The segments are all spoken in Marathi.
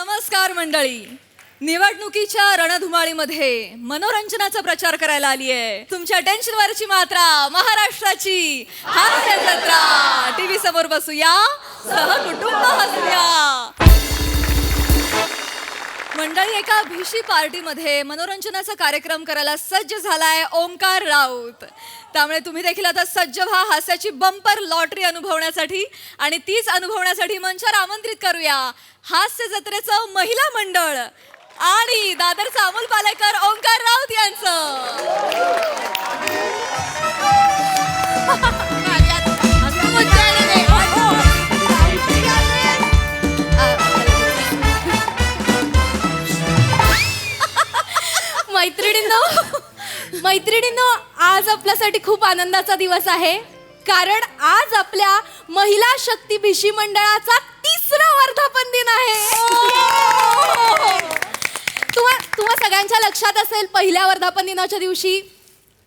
नमस्कार मंडळी. निवडणुकीच्या रणधुमाळीमध्ये मनोरंजनाचा प्रचार करायला आली आहे. तुमच्या टेन्शनवरची मात्रा महाराष्ट्राची हास्य जत्रा. टीव्ही समोर बसूया, सहकुटुंब हसूया. मंडळी, एका भिशी पार्टीमध्ये मनोरंजनाचा कार्यक्रम करायला सज्ज झालाय ओंकार राऊत. त्यामुळे तुम्ही देखील आता सज्ज व्हा हास्याची बंपर लॉटरी अनुभवण्यासाठी. आणि तीच अनुभवण्यासाठी मंचावर आमंत्रित करूया हास्य जत्रेचं महिला मंडळ आणि दादरचा अमोल पालेकर ओंकार राऊत यांचं. मैत्रिणींनो, आज आपल्यासाठी खूप आनंदाचा दिवस आहे, कारण आज आपल्या महिला शक्ती भिशी मंडळाचा 3रा वर्धापन दिन आहे. तुम्हा सगळ्यांच्या लक्षात असेल, पहिल्या वर्धापन दिनाच्या दिवशी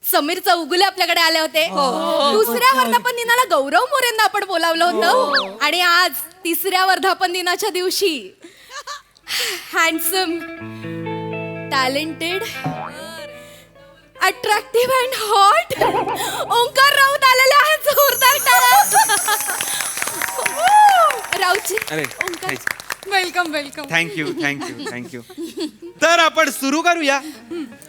समीर चौगुले आपल्याकडे आले होते. 2ऱ्या वर्धापन दिनाला गौरव मोरेंना आपण बोलावलं होतं. आणि आज 3ऱ्या वर्धापन दिनाच्या दिवशी handsome, talented, attractive and hot Omkar Raut आलेले आहेत. जोरदार टाळ्या. Rautji, Omkar, welcome welcome. Thank you. तर आपण सुरू करूया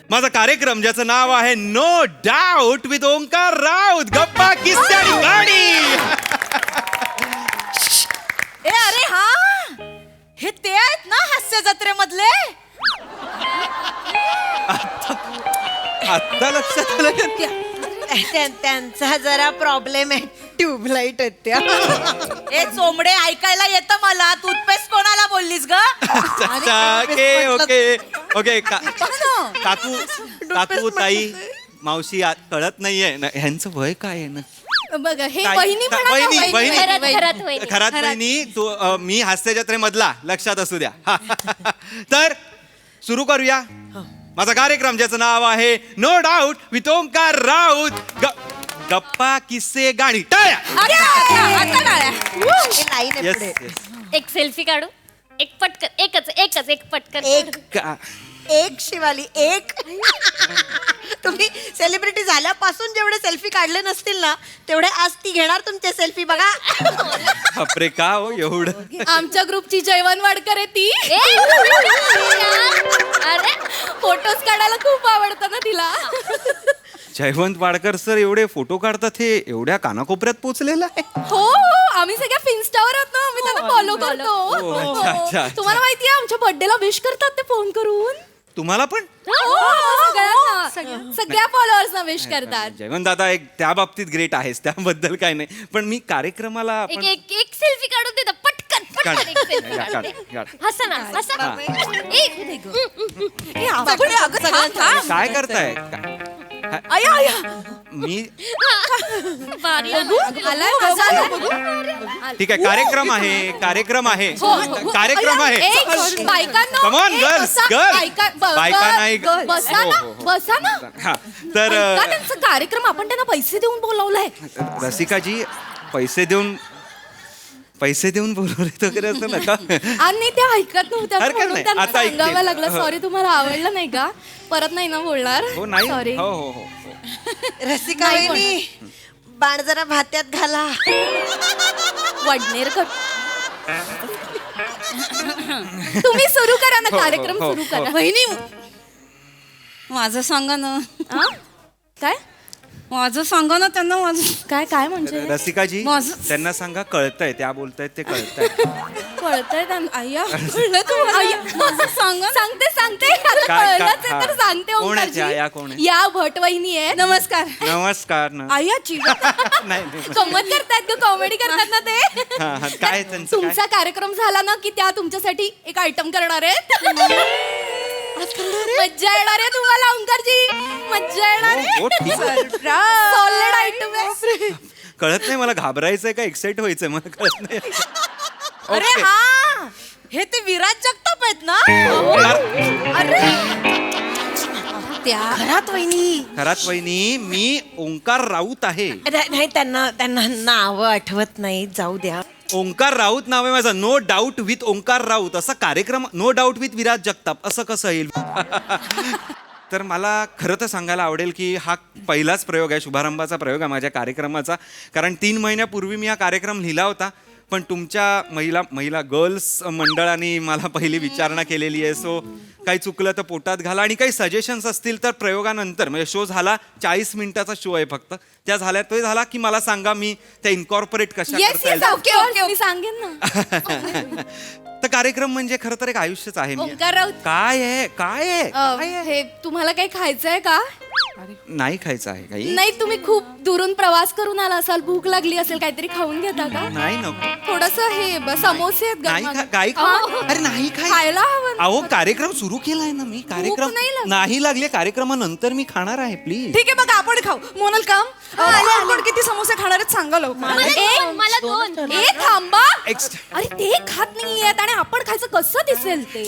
माझा कार्यक्रम, ज्याचं नाव आहे no doubt with Omkar Raut. गप्पा, किस्से आणि गाणी. अरे हा, हे ते आहेत ना हास्य जत्रेमधले. आता लक्षात आलं. त्यांचा जरा प्रॉब्लेम आहे, ट्यूबलाईट आहेत त्या. ए चोमडे, ऐकायला येतं मला. टूथपेस्ट कोणाला बोललीस ग? ओके. काकू, ताई, मावशी, कळत नाहीये ना ह्यांचं वय काय आहे ना. बघा, हे वहिनी खरात वहिनी. मी हास्य जत्रेमधला, लक्षात असू द्या. तर सुरू करूया माझा कार्यक्रम, ज्याचं नाव आहे no doubt with Omkar Raut. गप्पा, किस्से, गाणी. टाळ्या. Yes. एक सेल्फी काढू. एक पटकन, एक पटकन. एक शिवाली, एक. तुम्ही सेलिब्रिटी झाल्यापासून जेवढे सेल्फी काढले नसतील ना, तेवढे आज ती घेणार तुमचे सेल्फी. बघा. बापरे, का हो एवढं. आमच्या ग्रुपची जयवंत वाडकर आहे ती. अरे फोटोज काढायला खूप आवडतं ना तिला. जयवंत वाडकर सर एवढे फोटो काढतात, हे एवढ्या कानाकोपऱ्यात पोहोचलेला आहे. हो, आम्ही सगळ्या फिन्स्टावर आहोत ना, आम्ही त्यांना फॉलो करतो. अच्छा. तुम्हाला माहितीये, आमच्या बर्थडेला विश करतात ते फोन करून. तुम्हाला पण? सगळ्या फॉलोअर्सना विश करतात. जयवंत दादा एक त्या बाबतीत ग्रेट आहेस, त्याबद्दल काय नाही. पण मी कार्यक्रमाला एक सेल्फी काढून देतो पटकन. एक सेल्फी हसा ना, हसा. काय करताय? मी ठीक आहे. कार्यक्रम आहे. Come on, girls. बायका नाही. बसा ना. हा, तर त्यांचा कार्यक्रम, आपण त्यांना पैसे देऊन बोलवलाय. रसिकाजी, पैसे देऊन बोलवले वगैरे असं नका. आणि ते ऐकत नव्हत्या, हरकत म्हणून नाही. त्यांना आता ऐकते. सांगावं लागलं. सॉरी, तुम्हाला आवडलं नाही का? परत नाही ना बोलणार. हो, नाही. सॉरी. हो. रसिका वहिनी, बाण जरा भात्यात घाला. वडनेर कट. तुम्ही सुरू करा ना, कार्यक्रम हो. सुरू करा. वहिनी, माझं सांगा ना. काय माझं सांगा ना त्यांना. माझं काय म्हणजे रसिकाजी, त्यांना सांगा कळतंय, त्या बोलतायत ते कळतंय. कळतंय त्यांना. आय्या, कळलं तुम्हाला? सांगते. कळलंच आहे तर सांगते. कोण आहे त्या? या कोण आहे? या भट वहिनी आहे. नमस्कार. ना. आय्या, नाही. गंमत करतायत ग, कॉमेडी करतात ना ते. काय त्यांचं? तुमचा कार्यक्रम झाला ना की त्या तुमच्यासाठी एक आयटम करणार आहेत. मज्जा येणार आहे तुम्हाला ओंकारजी, मज्जा येणार आहे. सॉलिड आयटम आहे. कळत नाही मला, घाबरायचंय का एक्साइट व्हायचंय मला कळत नाही. अरे हा, हे ते विराज जगताप आहेत ना. अरे त्या घरात वहिनी खरात वहिनी मी ओंकार राऊत आहे. नाही त्यांना नाव आठवत नाही, जाऊ द्या. ओंकार राऊत नाव आहे माझं. No doubt with Omkar Raut असा कार्यक्रम. No doubt with Viraj Jagtap असं कसं येईल? तर मला खरं तर सांगायला आवडेल की हा पहिलाच प्रयोग आहे, शुभारंभाचा प्रयोग आहे माझ्या कार्यक्रमाचा. कारण 3 महिन्यापूर्वी मी हा कार्यक्रम लिहिला होता, पण तुमच्या महिला गर्ल्स मंडळाने मला पहिली विचारणा केलेली आहे. सो काही चुकलं तर पोटात घाला, आणि काही सजेशन्स असतील तर प्रयोगानंतर, म्हणजे शो झाला 40 मिनिटाचा शो आहे फक्त, त्या झाल्या तो झाला की मला सांगा, मी त्या इन्कॉर्पोरेट कशा येस करता येस येईल. ओके मी सांगेन ना. तर कार्यक्रम म्हणजे खरं तर एक आयुष्यच आहे. ओंकार राऊत. काय आहे हे तुम्हाला काही खायचंय का? नाही खायचं आहे काही? नाही, तुम्ही खूप दुरून प्रवास करून आला असाल, भूक लागली असेल, काहीतरी खाऊन घेता का? नाही नको. थोडस हे समोसे आहेत नाही गरमागरम. काही अरे नाही खायला हवं. अहो कार्यक्रम सुरू केलाय ना मी. कार्यक्रम नाही लागली. नाही लागले, कार्यक्रमानंतर मी खाणार आहे. प्लीज. ठीक आहे, मग आपण खाऊ. मोनल काम आपण किती समोसे खाणार आहेत सांगा लवकर. मला दोन. ए थांबा. Extra. अरे ते खात नाहीयेत आणि आपण खायचं कसं दिसेल ते?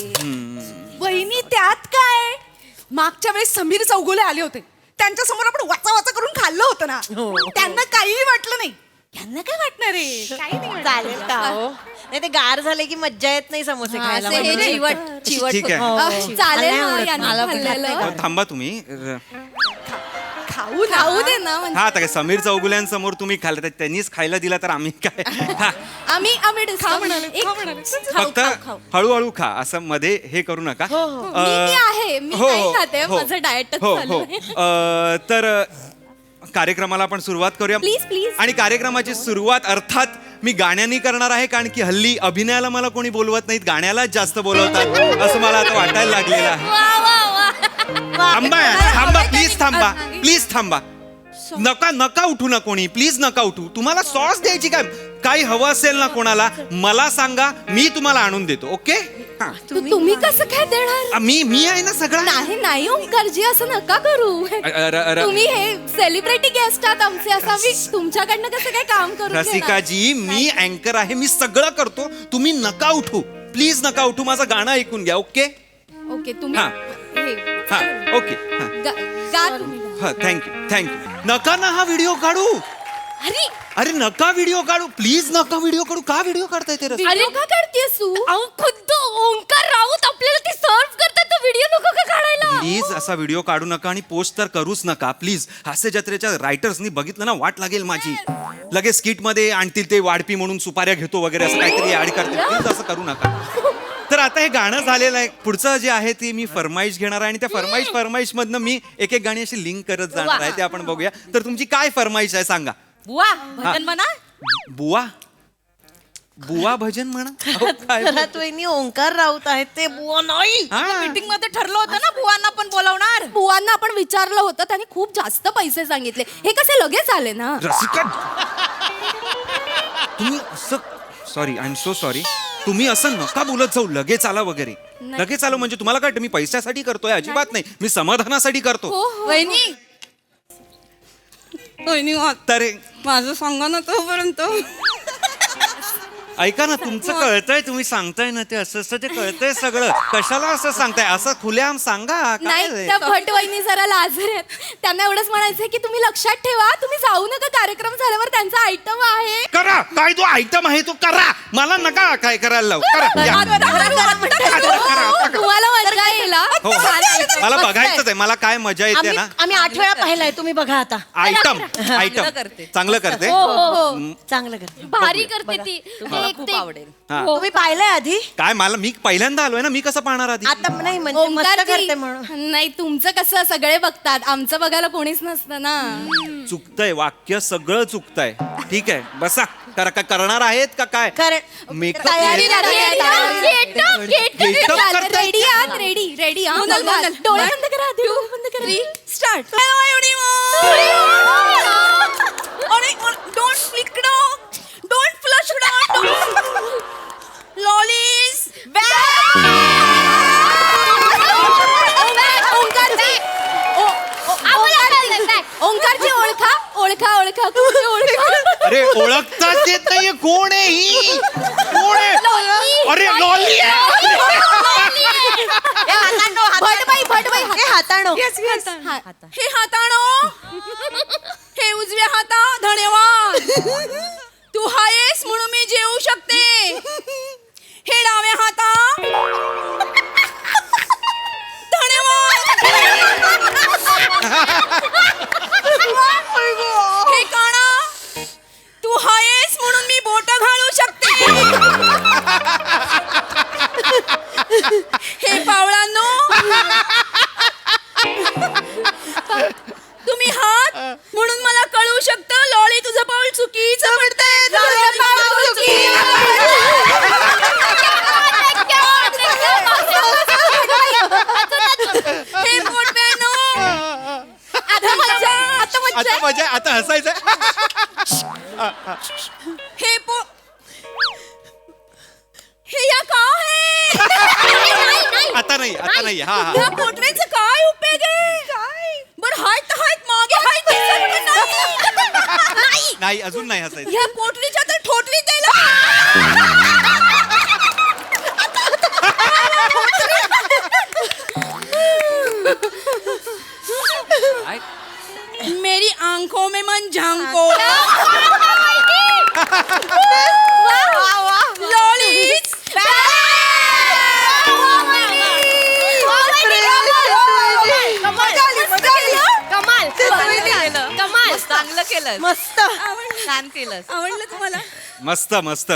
वहिनी त्यात काय, मागच्या वेळेस समीर चौगुले आले होते, त्यांच्या समोर आपण वाचा वाचा करून खाल्लं होतं ना, त्यांना काहीही वाटलं नाही. यांना काय वाटणार आहे? काही नाही वाटणार. चालेल का हो? नाही ते गार झाले की मज्जा येत नाही समोसे खायला. असं हे म्हणून. चिवट ठीक आहे. चालेल मला ना, आवडत यांनी मला खाल्लेलं. थांबा तुम्ही. खाऊ ना. खाऊ दे ना म्हणजे. हा आता काय समीर चौगुल्यांसमोर तुम्ही खाल्लं तर त्यांनीच खायला दिला तर आम्ही काय? हा, आम्ही खा म्हणाले, एक- खा म्हणाले. खाऊ, फक्त खाऊ, खाऊ. हळूहळू खा, असं मध्ये हे करू नका. मी आहे, मी नाही खाते, माझं डाएटच चालू आहे. तर कार्यक्रमाला आपण सुरुवात करूया. Please, please. आणि कार्यक्रमाची सुरुवात अर्थात मी गाण्याने करणार आहे, कारण की हल्ली अभिनयाला मला कोणी बोलवत नाहीत, गाण्यालाच जास्त बोलवतात असं मला आता वाटायला लागलेलं आहे. वा वा वा. थांबा प्लीज, थांबा प्लीज, थांबा. नका उठू ना कोणी, प्लीज नका उठू. तुम्हाला सॉस द्यायची काय, काही हवं असेल ना कोणाला मला सांगा, मी तुम्हाला आणून देतो. ओके? हा. तुम्ही कसं काय देणार? मी आहे ना सगळं. नाही ओंकारजी, असं नका करू. अरे, तुम्ही हे सेलिब्रिटी गेस्ट आहात आमचे, असावी तुमच्याकडनं कसं काय काम करू घेणार? रसिकाजी, मी अँकर आहे, मी सगळं करतो. तुम्ही नका उठू, प्लीज नका उठू. माझं गाणं ऐकून घ्या. ओके? ओके तुम्ही हा. हे, हा ओके. हा गा तुम्ही. हा थँक्यू. नका ना हा व्हिडिओ काढू. अरे नका व्हिडिओ काढू, प्लीज नका व्हिडिओ काढू. का व्हिडिओ काढताय ते? व्हिडिओ का काढतेस तू? अहो खुद्द ओंकार राऊत आपल्याला ते सर्व करतात, तो व्हिडिओ नको का काढायला? प्लीज असा व्हिडिओ काढू नका आणि पोस्ट तर करूच नका प्लीज. हास्य जत्रेच्या रायटर्सनी बघितलं ना, वाट लागेल माझी. लगेच स्किट मध्ये आणतील ते वाढपी म्हणून सुपाऱ्या घेतो वगैरे असं काहीतरी ऍड करतील. प्लीज असं करू नका. तर आता हे गाणं झालेलं आहे. पुढचं जे आहे ते मी फरमाईश घेणार आहे, आणि त्या फरमाईश मधनं मी एक गाणी अशी लिंक करत जाणार आहे. ते आपण बघूया. तर तुमची काय फरमाईश आहे सांगा. बुवा भजन म्हणा. बुवा भजन म्हणा. अहो, काय घरात वहिनी ओंकार राऊत आहेत, ते बुवा नाही. हा. मीटिंग मध्ये ठरलं होतं ना बुवांना पण बोलावणार. बुवांना आपण विचारलं होतं, त्यांनी खूप जास्त पैसे सांगितले. हे कसे लगेच आले ना? रसिका, तुम्ही असं, sorry, I am so sorry. तुम्ही असं नका बोलत जाऊ, लगेच आला वगैरे. लगेच आलो म्हणजे तुम्हाला काय, मी पैशासाठी करतोय? अजिबात नाही, मी समाधानासाठी करतो. वहिनी तर माझं सांगा ना तोपर्यंत. ऐका ना, तुमचं कळतंय, तुम्ही सांगताय ना ते असं ते कळतंय सगळं. कशाला असं सांगताय? असं खुलेआम सांगा. नाही, काय त्या भट वहिनी जरा लाजर आहेत. त्यांना एवढंच म्हणायचंय की तुम्ही लक्षात ठेवा, तुम्ही जाऊ नका, कार्यक्रम झाल्यावर त्यांचा आयटम आहे. करा, काय तो आयटम आहे तो करा. मला नका काय करायला लावू. करा, या. तुम्हाला मजा येईल हा. हो, मला बघायचंच आहे. मला काय मजा येते ना. आम्ही 8 वेळा पाहिलाय, तुम्ही बघा आता. आयटम चांगलं करते. चांगलं करते. भारी करते ती. खूप आवडेल. हा. तुम्ही पाहिलंय आधी? काय, मला मी पहिल्यांदा आलोय ना, मी कसं पाहणार आधी? आता नाही म्हणजे मस्त ओंकारजी, करते म्हणून. नाही तुमचं कसं सगळे बघतात, आमचं बघायला कोणीच नसतं ना. चुकतंय वाक्य, सगळं चुकतंय. ठीक आहे, बसा. करणार आहेत का काय? मेकअप तयारी करताय? रेडी आहात? रेडी डोळे बंद करा, डोळे बंद करा. Start. Don't flick don't flush lollies ओंकारची ओळखा कुठे ओळखा? अरे ओळखताच येत नाहीये, कोण आहे ही? कोण आहे? अरे लॉली आहे. भटबाई हाताळणं हाताळो हा. हे हाताळो हे उजव्या हाता धन्यवाद तू हायेस म्हणून मी जेवू शकते हे डाव्या हाता धन्यवाद हे काना तू हायेस म्हणून मी बोट घालू शकते हे पावळांनो तुम्ही हात म्हणून मला कळू शकतं लॉली तुझं पाऊल चुकीचं म्हणतंय तुझं पाऊल हे पोटब्यानो आता मज्जा आता मज्जा आता मजा आता हसायचं हे हे या का आहे आता नाही हा हा या पोटऱ्याचं काय उपयोग आहे काय बर हाय तर हायत मागे हाय दिसत नाही नाही अजून नाही हसायचं या पोटलीच्या तर ठोटली द्यायला मेरी आंखों में मन झांको लॉलीज कमाल चांगलं केलं मस्त छान केलं आवडलं तुम्हाला मस्त मस्त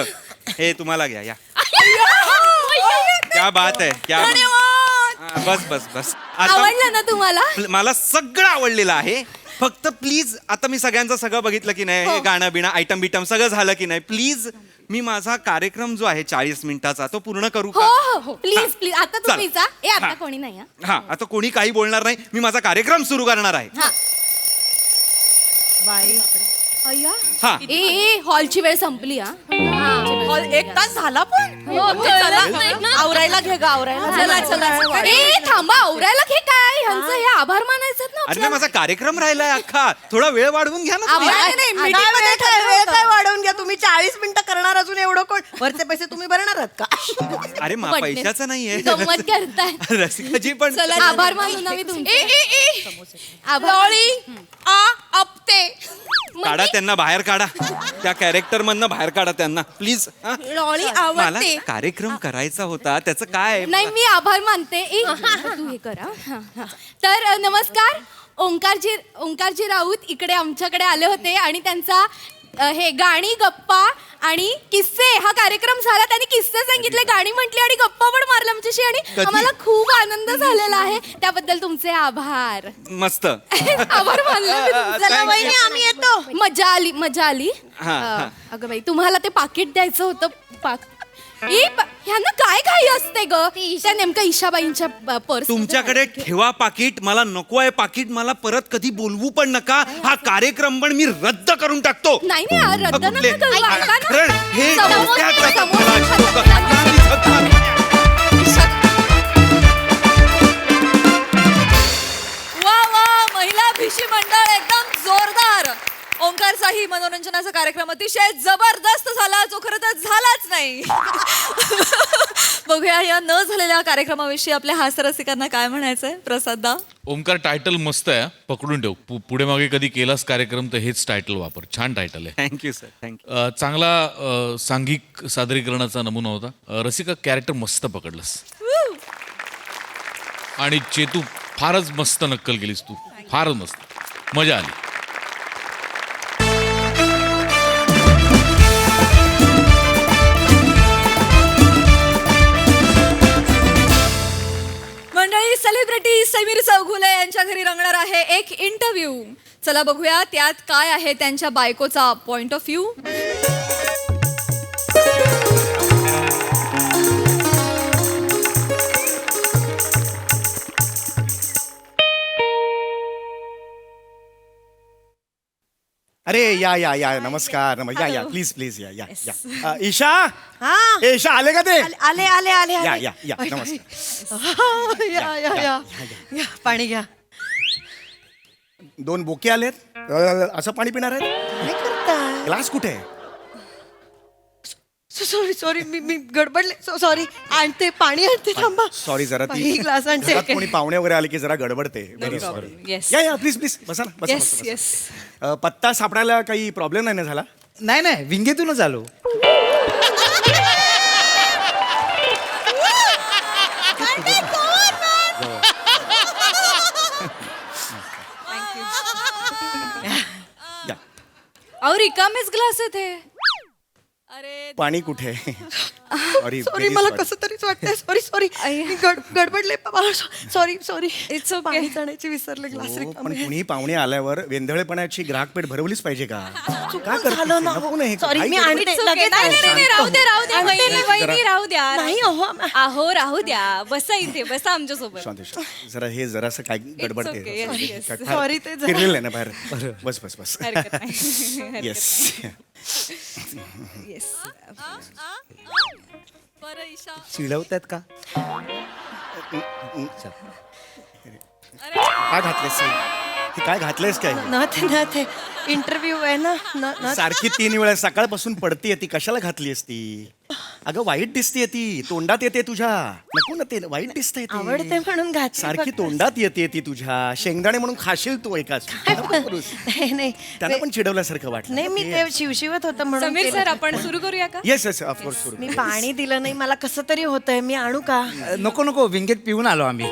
हे तुम्हाला घ्या या क्या बात आहे क्या बात. धन्यवाद बस बस बस आता आवडलं ना तुम्हाला मला सगळं आवडलेलं आहे फक्त प्लीज आता मी सगळ्यांचं सगळं बघितलं की नाही हे गाणं बिणं आयटम बिटम सगळं झालं की नाही प्लीज मी माझा कार्यक्रम जो आहे 40 मिनिटाचा तो पूर्ण करू हो का हो हो प्लीज प्लीज आता चला. तुम्ही जा ए आता हा. कोणी नाही हा. हा आता कोणी काही बोलणार नाही मी माझा कार्यक्रम सुरू करणार आहे हा बाई अय्या हा ए ए हॉलची वेळ संपली हा हॉल 1 तास झाला पण आवरायला घे ग आवरायला चला ए थांबा आवरायला घे काय ह्यांचं हे आभार मानायचं ना अरे आपल्याला. नाही, माझा कार्यक्रम राहिलाय अख्खा थोडा वेळ वाढवून घ्या ना तुम्ही. आभार- नाही, आता meeting मध्ये वेळ काय वेळ काय वाढवून घ्या तुम्ही 40 मिनिटं करणार अजून एवढं कोण वरचे पैसे तुम्ही भरणार आहात का अरे पडले. पैशाचं नाहीये गंमत करताय रसिकाजी पण चला आभार मानू ना मी तुमचे आभार लॉली आ अपते काढा त्यांना बाहेर काढा त्या कॅरेक्टर मधनं बाहेर काढा त्यांना प्लीज लॉली मला आवडते कार्यक्रम करायचा होता त्याचं काय नाही मी आभार मानते ए, तू हे करा हा, हा. तर नमस्कार ओंकारजी राऊत इकडे आमच्याकडे आले होते आणि त्यांचा हे गाणी गप्पा आणि किस्से हा कार्यक्रम झाला त्यांनी किस्से सांगितले गाणी म्हटली आणि गप्पा पण मारल्या आमच्याशी आणि कधी? आम्हाला खूप आनंद झालेला आहे त्याबद्दल तुमचे आभार मस्त आभार मानले मी तुमचे. चला वहिनी आम्ही येतो मजा आली हा, हा. अगं बाई तुम्हाला ते पाकिट द्यायचं होतं ह्यांना काय घाई असते ग त्या नेमकं ईशाबाईंच्या पर्स तुमच्याकडे ठेवा पाकिट मला नको आहे पाकिट मला परत कधी बोलवू पण नका हा कार्यक्रम पण मी रद्द करून टाकतो नाही नाही रद्द कुठले? नका करू. ऐका ना. कारण हे समोसे- डोक्यात समोसे- वा वा महिला भिशी मंडळ एकदम जोरदार ओंकारचाही मनोरंजनाचा कार्यक्रम अतिशय जबरदस्त झाला जो खरं तर झालाच नाही बघूया या न झालेल्या कार्यक्रमाविषयी आपल्या हास्यरसिकांना काय म्हणायचंय प्रसाददा ओमकार टायटल मस्त आहे हा. पकडून ठेव पुढे मागे कधी केलास कार्यक्रम तर हेच टायटल वापर छान टायटल आहे थँक्यू सर थँक्यू चांगला सांघिक सादरीकरणाचा नमुना होता रसिका कॅरेक्टर मस्त पकडलंस आणि चेतू फारच मस्त नक्कल केलीस तू फारच मस्त मजा आली मंडळी सेलिब्रिटी समीर चौगुले यांच्या घरी रंगणार आहे एक इंटरव्ह्यू चला बघूया त्यात काय आहे त्यांच्या बायकोचा पॉइंट ऑफ व्ह्यू अरे या या या नमस्कार या प्लीज प्लीज या या या ईशा हा ए, ईशा आले का ते आले आले आले या आले. या या नमस्कार या या या या पाणी घ्या 2 बोके आलेत असं पाणी पिणार आहे काय करताय ग्लास कुठे आहे सॉरी सॉरी मी गडबडले सॉरी आणते पाणी आणते थांबा सॉरी जरा बाई, ग्लास आणते. घरात कोणी पाहुणे वगैरे आले की जरा गडबडते व्हेरी सॉरी येस या प्लीज प्लीज बसा ना बसा, येस बसा, येस बसा. पत्ता सापडायला काही प्रॉब्लेम नाही ना झाला नाही नाही विंगेतूनच आलो या अहो रिकामेच ग्लास आहेत हे अरे पाणी कुठे सॉरी सॉरी मला कसं तरीच वाटतंय सॉरी सॉरी मी गडबडले सॉरी सॉरी It's okay. पाणी आणायचे विसरले ग्लास पण रिकामे कुणी पाहुणे आल्यावर वेंधळेपणाची ग्राहकपेठ भरवलीच पाहिजे का का करतेस? झालं ना नको ना हे. सॉरी मी काही आणते It's okay. लगेच नाही, नाही, नाही, राहू दे राहू दे आणते वहिनी, ना. वहिनी, राहू द्या नाही अहो अहो राहू द्या बसा इथे बसा आमच्यासोबत शांत शांत. जरा हे जरासं काय okay. गडबडते Yes, yes. काय- Sorry, ते जरा- फिरलेलं आहे ना बाहेर बस बस बस हरकत नाही येस येस बरं ईशा चिडवतात का काय घातलेस हे काय घातलेस काय न ते इंटरव्ह्यू आहे ना न सारखी 3 वेळा सकाळपासून पडतीये ती कशाला घातलीस ती अगं वाईट दिसतीये ती तोंडात येते तुझ्या नको ना ते वाईट दिसतंय ते. आवडते म्हणून घातली सारखी फक्त. तोंडात येते ती तुझ्या शेंगदाणे म्हणून खाशील तू एकाच नाही नाही त्यांना पण चिडवल्यासारखं वाटलं नाही मी ते शिवशिवत होतं म्हणून समीर केलं. सर आपण सुरू करूया का येस येस ऑफकोर्स मी पाणी दिलं नाही मला कसं तरी होतंय मी आणू का नको नको विंगेत पिऊन आलो आम्ही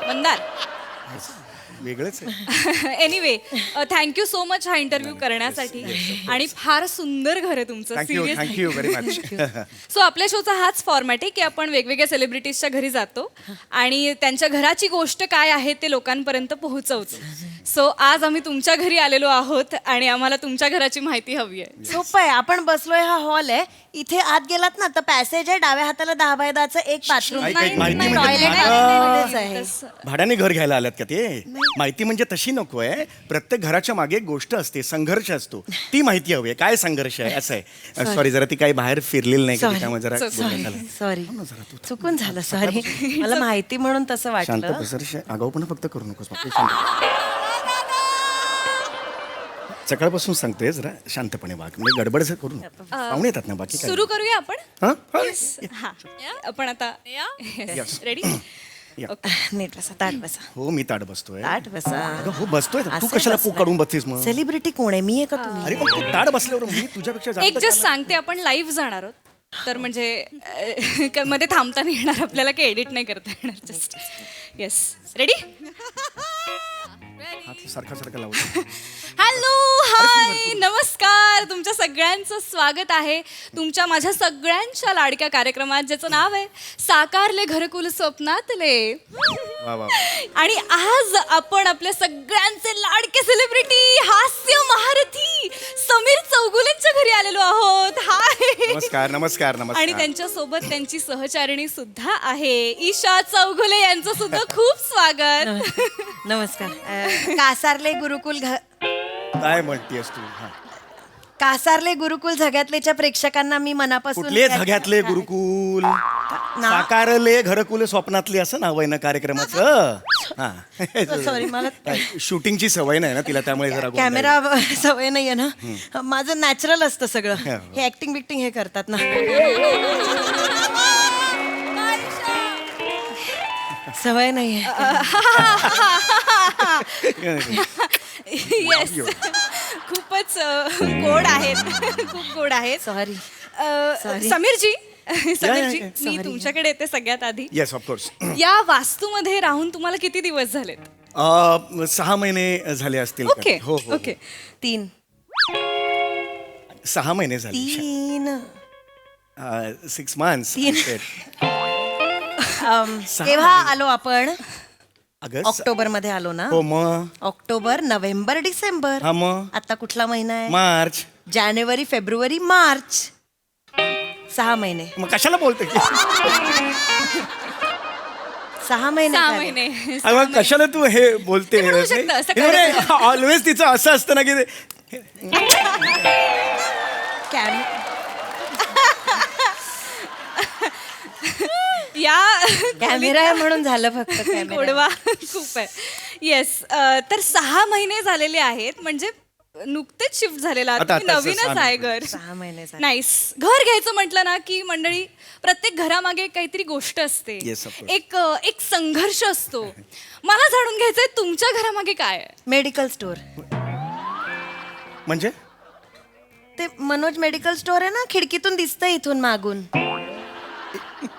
मंदार वेगळंच आहे एनिवे थँक्यू सो मच हा इंटरव्ह्यू करण्यासाठी आणि फार सुंदर घर आहे तुमचं थँक्यू व्हेरी मच सो आपल्या शोचा हाच फॉर्मॅट आहे की आपण वेगवेगळ्या सेलिब्रिटीजच्या घरी जातो आणि त्यांच्या घराची गोष्ट काय आहे ते लोकांपर्यंत पोहोचवतो सो आज आम्ही तुमच्या घरी आलेलो आहोत आणि आम्हाला तुमच्या घराची माहिती हवी आहे सोपं आहे आपण बसलोय हा हॉल आहे इथे आत गेलात ना तर पॅसेज आहे डाव्या हाताला 10 बाय 10चं एक बाथरूम ऐक, ऐक, माहिती म्हणजे टॉयलेट आहे भाड्याने घर घ्यायला आल्यात का ते माहिती म्हणजे तशी नको आहे प्रत्येक घराच्या मागे एक गोष्ट असते संघर्ष असतो ती माहिती हवी आहे काय संघर्ष आहे असं आहे सॉरी जरा ती काही बाहेर फिरलेली नाही का त्यामुळे जरा बोलणं झालं. सॉरी चुकून झालं सॉरी मला माहिती म्हणून तसं शांत वाटलं बसर आगाऊपणा फक्त करू नकोस बाकी शांत. सकाळपासून सांगतोय जरा शांतपणे वाग म्हणजे गडबड करू नको. पाहुणे येतात ना बाकी काय सुरू करूया आपण हां? हा आपण आता Yes. रेडी या. नीट बसा ताट बसा हो मी ताट बसतोय ताट बसा अगं, हो बसतोय तू असं कशाला बसलाय. काढून बसतीस मग सेलिब्रिटी कोण आहे मी आहे का तुम्ही अरे पण तू ताट बसल्यावर मी तुझ्यापेक्षा एक जास्त जस्ट सांगते आपण लाईव्ह जाणार आहोत तर म्हणजे मध्ये थांबता नाही येणार आपल्याला काही एडिट नाही करता येणार जस्ट येस रेडी हात सारखा सारखा लावतो हॅलो हाय नमस्कार तुमच्या सगळ्यांचं स्वागत आहे तुमच्या माझ्या सगळ्यांच्या लाडक्या कार्यक्रमात ज्याचं नाव आहे साकारले घरकुल स्वप्नातले वा वा आणि आज आपण आपल्या सगळ्यांचे लाडके सेलिब्रिटी हास्य महारथी समीर चौगुलेंच्या घरी आलेलो आहोत हाय नमस्कार नमस्कार आणि नमस्कार त्यांच्या सोबत त्यांची सहचारिणी सुद्धा आहे ईशा चौगुले यांचं सुद्धा खूप स्वागत नमस्कार कासारले गुरुकुल काय म्हणतेस तू हा. कासारले गुरुकुल झग्यातलेच्या प्रेक्षकांना मी मनापासून कुठले झग्यातले गुरुकुल साकारले घरकुल स्वप्नातले असं नाव आहे ना कार्यक्रमाचं हा सॉरी मला शूटिंगची सवय नाही ना तिला त्यामुळे जरा गोंधळ आहे. कॅमेरा सवय नाहीये ना माझं नॅचरल असतं सगळं हे ऍक्टिंग बिक्टिंग हे करतात ना सवय नाहीये येस खूपच गोड आहेत खूप गोड आहेत सॉरी समीरजी या, समीरजी या. मी तुमच्याकडे येते सगळ्यात आधी येस ऑफकोर्स या वास्तूमध्ये राहून तुम्हाला किती दिवस झालेत 6 महिने झाले असतील का? ओके हो हो ओके 3 6 महिने झाले 6 months केव्हा आलो आपण अगं ऑक्टोबर मध्ये आलो ना हो मग ऑक्टोबर नोव्हेंबर डिसेंबर हा मग आता कुठला महिना आहे मार्च जानेवारी फेब्रुवारी मार्च 6 महिने मग कशाला बोलते 6 महिने 6 झाले. महिने अगं कशाला तू हे बोलते ते म्हणू शकतं, असं कळलं. ऑलवेज तिचं असं असतं ना की या कॅमेरा आहे म्हणून झालं फक्त कॅमेरा गोडवा खूप आहे येस तर 6 महिने झालेले आहेत म्हणजे नुकतेच शिफ्ट झालेला आता- तुम्ही आता नवीनच 6 आहे घर 6 महिने झाले. नाईस. घर घ्यायचं म्हटलं ना की मंडळी प्रत्येक घरामागे काहीतरी गोष्ट असते, Yes, of course. एक संघर्ष असतो. मला जाणून घ्यायचंय तुमच्या घरामागे काय आहे. Medical store. म्हणजे ते मनोज मेडिकल स्टोअर आहे ना, खिडकीतून दिसतंय इथून मागून.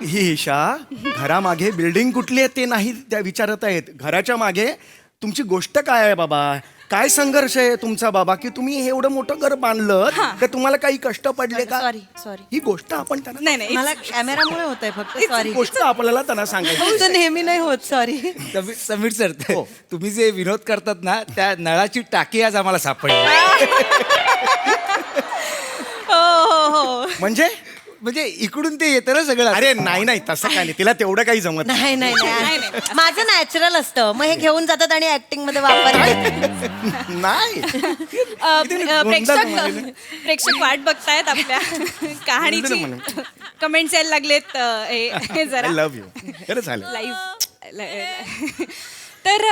ही ईशा घरामागे बिल्डिंग कुठली आहे ते नाही त्या विचारत आहेत. घराच्या मागे तुमची गोष्ट काय आहे बाबा? काय संघर्ष आहे तुमचा बाबा की तुम्ही हे एवढं मोठं घर बांधलं तर तुम्हाला काही कष्ट पडले का? सॉरी ही गोष्ट आपण त्यांना नाही मला कॅमेरामुळे होत आहे फक्त. सॉरी. गोष्ट आपल्याला त्यांना सांगायची. नेहमी नाही होत. सॉरी. समीर सर हो. तुम्ही जे विनोद करतात ना त्या नळाची टाकी आज आम्हाला सापडली. म्हणजे म्हणजे इकडून ते येतं ना सगळं. अरे नाही तसं काय नाही. तिला तेवढं काही जमत नाही. नाही माझं नॅचरल असतं. मग हे घेऊन जातात आणि ऍक्टिंग मध्ये वापरतात. नाही प्रेक्षक वाट बघतायत आपल्या कहाणीची. कमेंट्स यायला लागलेत हे जरा आय लव्ह यू. खरंच झालं. लाईव्ह. तर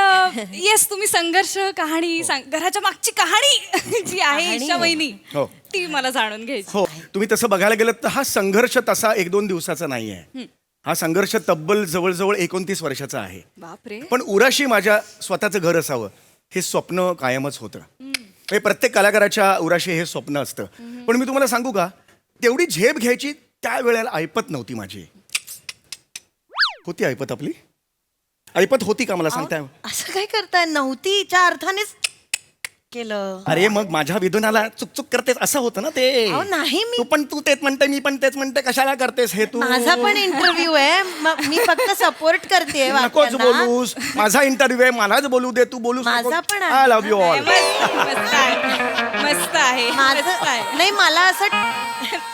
येस, तुम्ही संघर्ष कहाणी घराच्या मागची कहाणी जी आहे ईशा वहिनी, हो. ती मला जाणून घ्यायची. हो तुम्ही तसं बघायला गेलं तर हा संघर्ष तसा 1-2 दिवसाचा नाही आहे. हा संघर्ष तब्बल जवळजवळ 29 वर्षाचा आहे. बापरे. पण उराशी माझ्या स्वतःचं घर असावं हे स्वप्न कायमच होतं. हे प्रत्येक कलाकाराच्या उराशी हे स्वप्न असतं. पण मी तुम्हाला सांगू का, तेवढी झेप घ्यायची त्या वेळेला ऐपत नव्हती माझी. होती ऐपत आपली? ऐपत होती का मला सांगताय? असं काय करताय? नव्हती च्या अर्थानेच केलं. अरे मग माझ्या विधुनाला चुकचुक करतेस असं होतं ना ते. अहो, नाही मी. तू तेच म्हणते मी पण तेच म्हणते. कशाला करतेस हे तू? माझा पण इंटरव्ह्यू आहे. मी फक्त सपोर्ट करते. नकोच बोलूस. माझा इंटरव्ह्यू आहे. मलाच बोलू दे. तू बोलूस. माझा पण आहे. I love you all. मस्त आहे, मस्त आहे, माझं मस्त आहे. नाही मला असं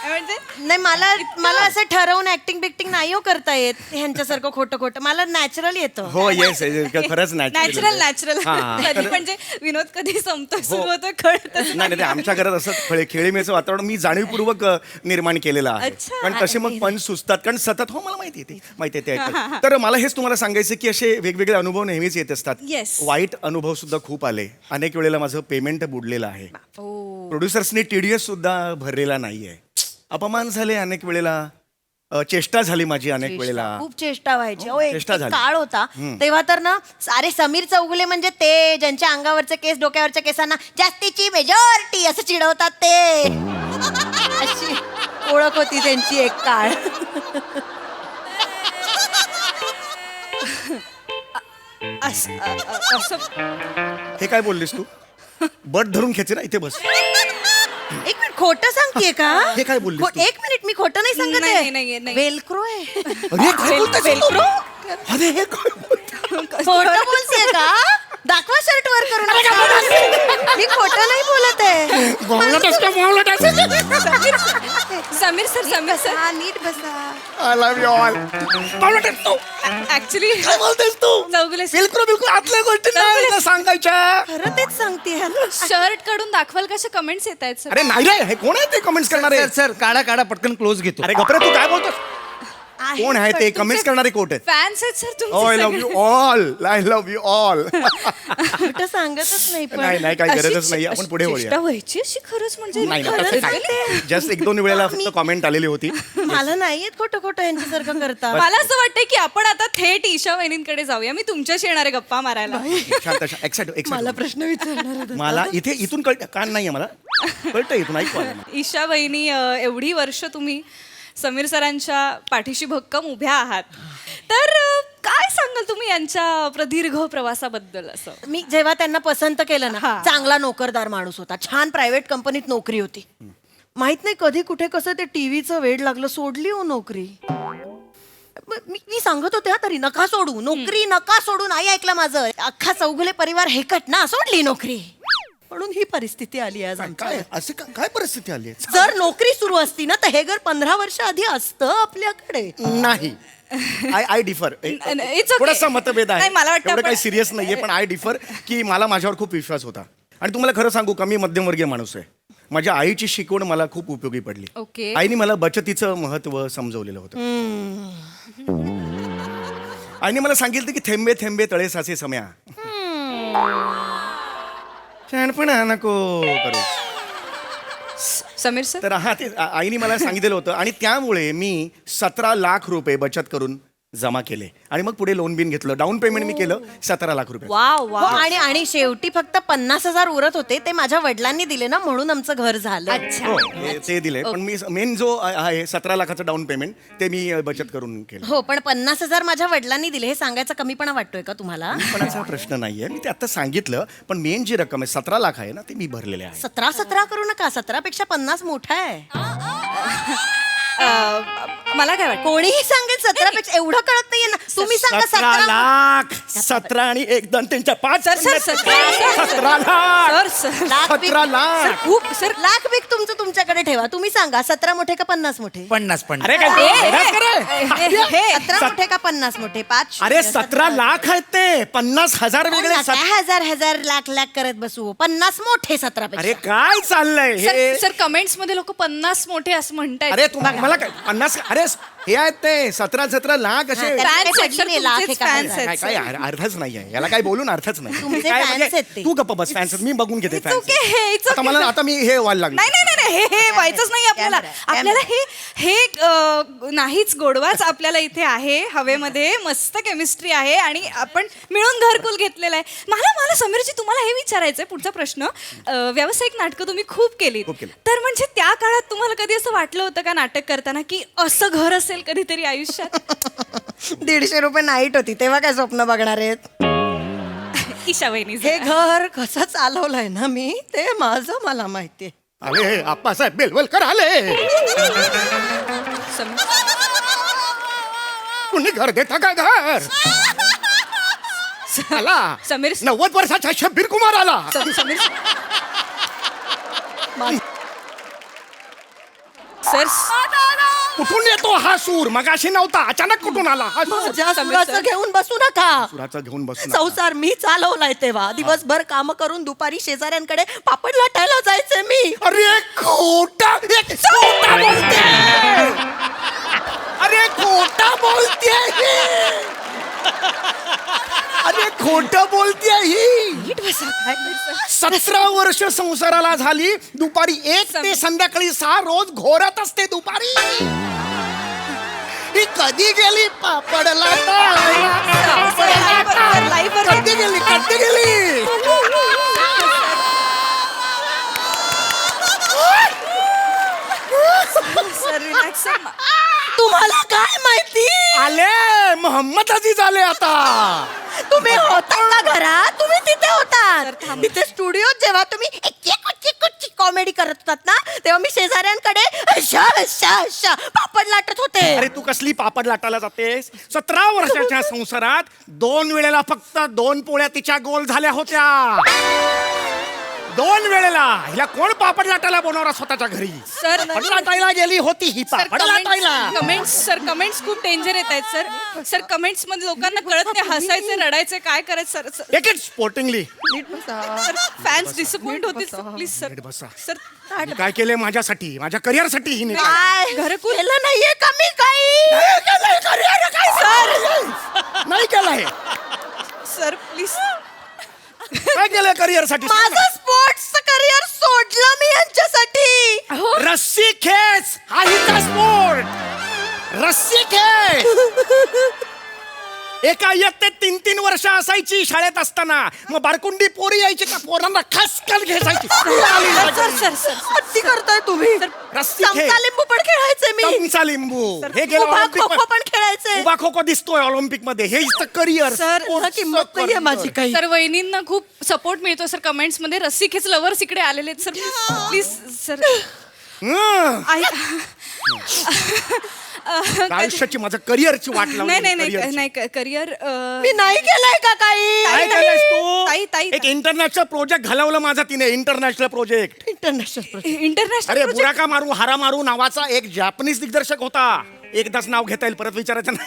म्हणजे नाही मला असं ठरवून ऍक्टिंग बिक्टिंग नाही हो करता येत ह्यांच्यासारखं खोटं मला नॅचरल येतं. हो येस खरंच नॅचरल कधी म्हणजे विनोद कधी संपतो सुरू होतो कळत नाही आमच्या घरात असं खेळीमेचं वातावरण मी जाणीवपूर्वक निर्माण केलेलं आहे. अच्छा. कारण तसे मग पण सुचतात कारण सतत. हो मला माहिती आहे ते ऐकतात. तर मला हेच तुम्हाला सांगायचं की असे वेगवेगळे अनुभव नेहमीच येत असतात. Yes. वाईट अनुभव सुद्धा खूप आले. अनेक वेळेला माझं पेमेंट बुडलेलं आहे. प्रोड्युसर्सनी TDS सुद्धा भरलेला नाहीये. अपमान झाले अनेक वेळेला. चेष्टा झाली माझी अनेक वेळेला. खूप चेष्टा व्हायची. एक चेष्टा झाली. काळ होता तेव्हा तर ना, अरे समीर चौगुले म्हणजे ते ज्यांच्या अंगावरचे केस डोक्यावरच्या केसांना जास्तीची मेजॉरिटी असं चिडवतात ते. अशी ओळख होती त्यांची एक काळ. हे काय बोललीस तू? बट धरून खेचे ना इथे बस. एक मिनिट, खोटं सांगतेय का? हे काय बोललीस तू? एक मिनिट, मी खोटं नाही सांगत नाही, आहे. नाही, नाही. वेलक्रो आहे. अरे काय बोलतेस तू? अरे हे काय बोलतेस? खोटं बोलतेय का? दाखवा शर्ट वर करून. मी खोटं नाही बोलत आहे. समीर सर हा, नीट बसा. I love you all. Actually काय बोलतेस तू? चौगुले बिलकुल आतल्या गोष्टी नाही ना सांगायच्या. खरं तेच सांगते. शर्ट काढून दाखवाल कशा कमेंट्स येत आहेत सर? अरे नाही रे हे कोण आहे ते कमेंट्स करणारे? सर काढा पटकन क्लोज घेतो. अरे गप्रे तू काय बोलतोस? कोण आहे ते कमेंट्स करणारे कोण आहेत? फॅन्स आहेत सर Oh, I love तुमचे. you all. I love you all. खोटं सांगतच नाही पण. नाही काही गरजच नाही. आपण पुढे चेष्टा वळूया. व्हायची अशी खरंच म्हणजे नाही तसं काय. जस्ट 1-2 वेळेला फक्त कमेंट आलेली होती. मला नाही येत खोटं यांच्यासारखं करता. मला असं वाटतंय की आपण आता थेट ईशा वहिनींकडे जाऊया. मी तुमच्याशी येणारे गप्पा मारायला. शांत मला प्रश्न विचारणार. मला इथून कळतं कान नाहीये मला. कळतं इथून ऐकू आलं मला. ईशा वहिनी, एवढी वर्ष तुम्ही समीर सरांच्या पाठीशी भक्कम उभ्या आहात. तर काय सांगाल तुम्ही यांच्या प्रदीर्घ प्रवासाबद्दल? असं मी जेव्हा त्यांना पसंत केलं ना, चांगला नोकरदार माणूस होता. छान प्रायव्हेट कंपनीत नोकरी होती. माहित नाही कधी कुठे कसं ते टीव्हीचं वेड लागलं. सोडली हो नोकरी. मी सांगत होते हा तरी नका सोडू नोकरी, नका सोडू. नाही ऐकलं माझं. अख्खा चौगुले परिवार हेकट ना, सोडली नोकरी. म्हणून ही परिस्थिती आली आज काय असं काय परिस्थिती आली? जर नोकरी सुरू असती ना तर हे घर 15 वर्ष आधी असतं आपल्याकडे. नाही. I differ. It's okay. थोडासा मतभेद आहे. नाही, मला वाटतं एवढं काही आपण- सिरियस नाहीये पण आय डिफर की मला माझ्यावर खूप विश्वास होता. आणि तुम्हाला खरं सांगू का, मी मध्यमवर्गीय माणूस आहे. माझ्या आईची शिकवण मला खूप उपयोगी पडली. ओके. आईने मला बचतीचं महत्व समजवलेलं होतं. आईने मला सांगितलं की थेंबे थेंबे तळे साचे सम्या. शहाणपणा नको करू. समीर सर तर हा ते आईने मला सांगितलेलं होतं आणि त्यामुळे मी 17 लाख रुपये बचत करून जमा केले आणि मग पुढे लोन बिन घेतलं. डाऊन पेमेंट मी केलं 17 लाख रुपये. वाव हो, आणि शेवटी फक्त 50,000 उरत होते ते माझ्या वडिलांनी दिले ना, म्हणून आमचं घर झालं. हो, ते दिले. पण मी मेन जो आहे 17 लाखाचं डाऊन पेमेंट ते मी बचत करून केलं. हो, पण 50,000 माझ्या वडिलांनी दिले हे सांगायचा कमीपणा वाटतोय का तुम्हाला? पण असा प्रश्न नाहीये, मी ते आता सांगितलं. पण मेन जी रक्कम आहे 17 लाख आहे ना, ते मी भरलेले आहे. 17 करू नका, 17 पेक्षा 50 मोठा आहे. मला काय वाटतं कोणीही सांगेल 17 पेक्षा, एवढं कळत नाहीये ना. तुम्ही सांगा 17 लाख 17 आणि 1 2 3 4 5 sir, sir, sir, sir, 17 lakh sir, sir. Lakh बिक- 17 लाख. खूप सर, लाख बिक तुमचं तुमच्याकडे ठेवा. तुम्ही सांगा 17 मोठे का 50 मोठे? 50 अरे काय मजाक करे? 17 मोठे का 50 मोठे? 5 अरे 17 लाख आहेत ते. 50,000 वेगळे. हजार लाख लाख करत बसू. 50 मोठे 17 अरे पेक्षा. काय चाललंय हे? सर कमेंट्स मध्ये लोक 50 मोठे असं म्हणतायत. अरे मला काय 50? अरे हे आहेत ते 17 लाख असे. हा, Fans त्याला आहेत, सर, काही लाख तुमचेच एका fans हजार. आहेत. काय अर्थच नाहीये याला, काय बोलून अर्थच नाही. तुमचे काय fans म्हणजे आहेत ते. तू गप्प बस. फॅन्स मी बघून घेते It's fans. okay, it's आता okay, मला sir. आता मी हे व्हायला लागलं. नाही नाही नाही नाही, हे व्हायचंच नाही आपल्याला. Camera, आपल्याला हे नाहीच गोडवाच आपल्याला इथे आहे. हवेमध्ये मस्त केमिस्ट्री आहे आणि आपण मिळून घरकुल घेतलेलं आहे. मला समीरजी तुम्हाला हे विचारायचंय पुढचा प्रश्न. व्यावसायिक नाटकं तुम्ही खूप केली, खूप केली. तर म्हणजे त्या काळात तुम्हाला कधी असं वाटलं होतं का नाटक करताना की असं घर असेल कधीतरी आयुष्यात? 150 रुपये नाईट होती तेव्हा काय स्वप्न बघणार आहेत? ईशा वहिनी हे घर कसं चालवलंय ना मी, ते माझं मला माहितीये. आले आप्पासाहेब बेलवलकर आले. कुणी घर देता का घर? आला समीर 90 वर्षाचा शब्बीर कुमार आला. समीर सर कुठून येतो हा सूर? मगाशी नव्हता, अचानक कुठून आला हा सूर? माझ्या सुराचं घेऊन बसू नका. सुराचं घेऊन बसून आला. संसार मी चालवलाय तेव्हा. दिवसभर काम करून दुपारी शेजाऱ्यांकडे पापड लाटायला जायचे मी. अरे खोटा बोलते. अरे खोटा बोलते ही. अरे खोट बोलते ही. 17 वर्ष संसाराला झाली. दुपारी 1 ते संध्याकाळी 6 रोज घोरत असते दुपारी. ही कधी गेली पापड लाटायला? कधी गेली? तुम्हाला काय माहिती? आले मोहम्मद अजीज आले आता. तुम्ही होता का घरात? तुम्ही तिथे होतात. तिथे स्टुडिओत जेव्हा तुम्ही कॉमेडी करत होतात ना, तेव्हा मी शेजाऱ्यांकडे अशा अशा अशा पापड लाटत होते. अरे तू कसली पापड लाटायला जातेस? 17 वर्षाच्या संसारात 2 वेळेला फक्त 2 पोळ्या तिच्या गोल झाल्या होत्या. 2 वेळेला. हिला कोण पापड लाटायला बोलवणार स्वतःच्या घरी? सर पापड लाटायला गेली होती ही पापड लाटायला. कमेंट्स खूप डेंजर येत आहेत सर कमेंट्स मध्ये लोकांना कळत नाही, हसायचे रडायचे काय करायचं सर. एक स्पोर्टिंगली फॅन्स डिसअपॉइंट होतील प्लीज सर. बसा. सर हिने काय केलंय माझ्यासाठी, माझ्या करिअरसाठी हिने काय काय घरकुल केलं नाहीये का मी काही? नाही केलंय. सर प्लीज काय केलंय करिअरसाठी? माझं स्पोर्ट्सचं करिअर सोडलं मी यांच्यासाठी. रस्सी खेच हा हिचा स्पोर्ट. रस्सी खेच. एका इयत्तेत 3-3 वर्ष असायची शाळेत असताना. मग बारकुंडी पोरी यायची का पोरांना खसकन घेसायची. सर हत्ती करताय तुम्ही. रस्सी चमचा खेळ. लिंबू पण खेळायचे मी. चमचा लिंबू. हे गेलं उभा ऑलिम्पिक खो-खो पण खेळायचे. उभा खो खो दिसतोय ऑलिम्पिक मध्ये. हे इथं करिअर. कोणा किंमत नाहीये माझी काही. सर वहिनींना खूप सपोर्ट मिळतो सर कमेंट्स मध्ये. रस्सी खेच लवर्स इकडे आलेले आहेत सर. प्लीज सर आयुष्याची माझं करिअरची वाट लावली. नाही करिअर मी नाही केलंय का काही? काय केलंयस तू? ताई एक इंटरनॅशनल प्रोजेक्ट घालवलं माझा तिने. International project. इंटरनॅशनल अरे बुराका मारू हारा मारू नावाचा एक जॅपनीज दिग्दर्शक होता. एकदाच नाव घेता येईल, परत विचारायचं नाही.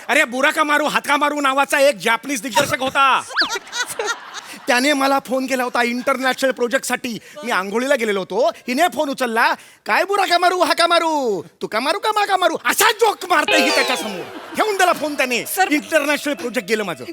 अरे बुराका मारू हातका मारू नावाचा एक जॅपनीज दिग्दर्शक होता. त्याने मला फोन केला होता इंटरनॅशनल प्रोजेक्टसाठी. मी आंघोळीला गेलेलो होतो, हिने फोन उचलला. काय बुरा का मारू हा का मारू, तू का मारू का मा का मारू, असा जोक मारते ही त्याच्यासमोर. ठेवून दिला फोन त्याने. इंटरनॅशनल प्रोजेक्ट गेलं माझं.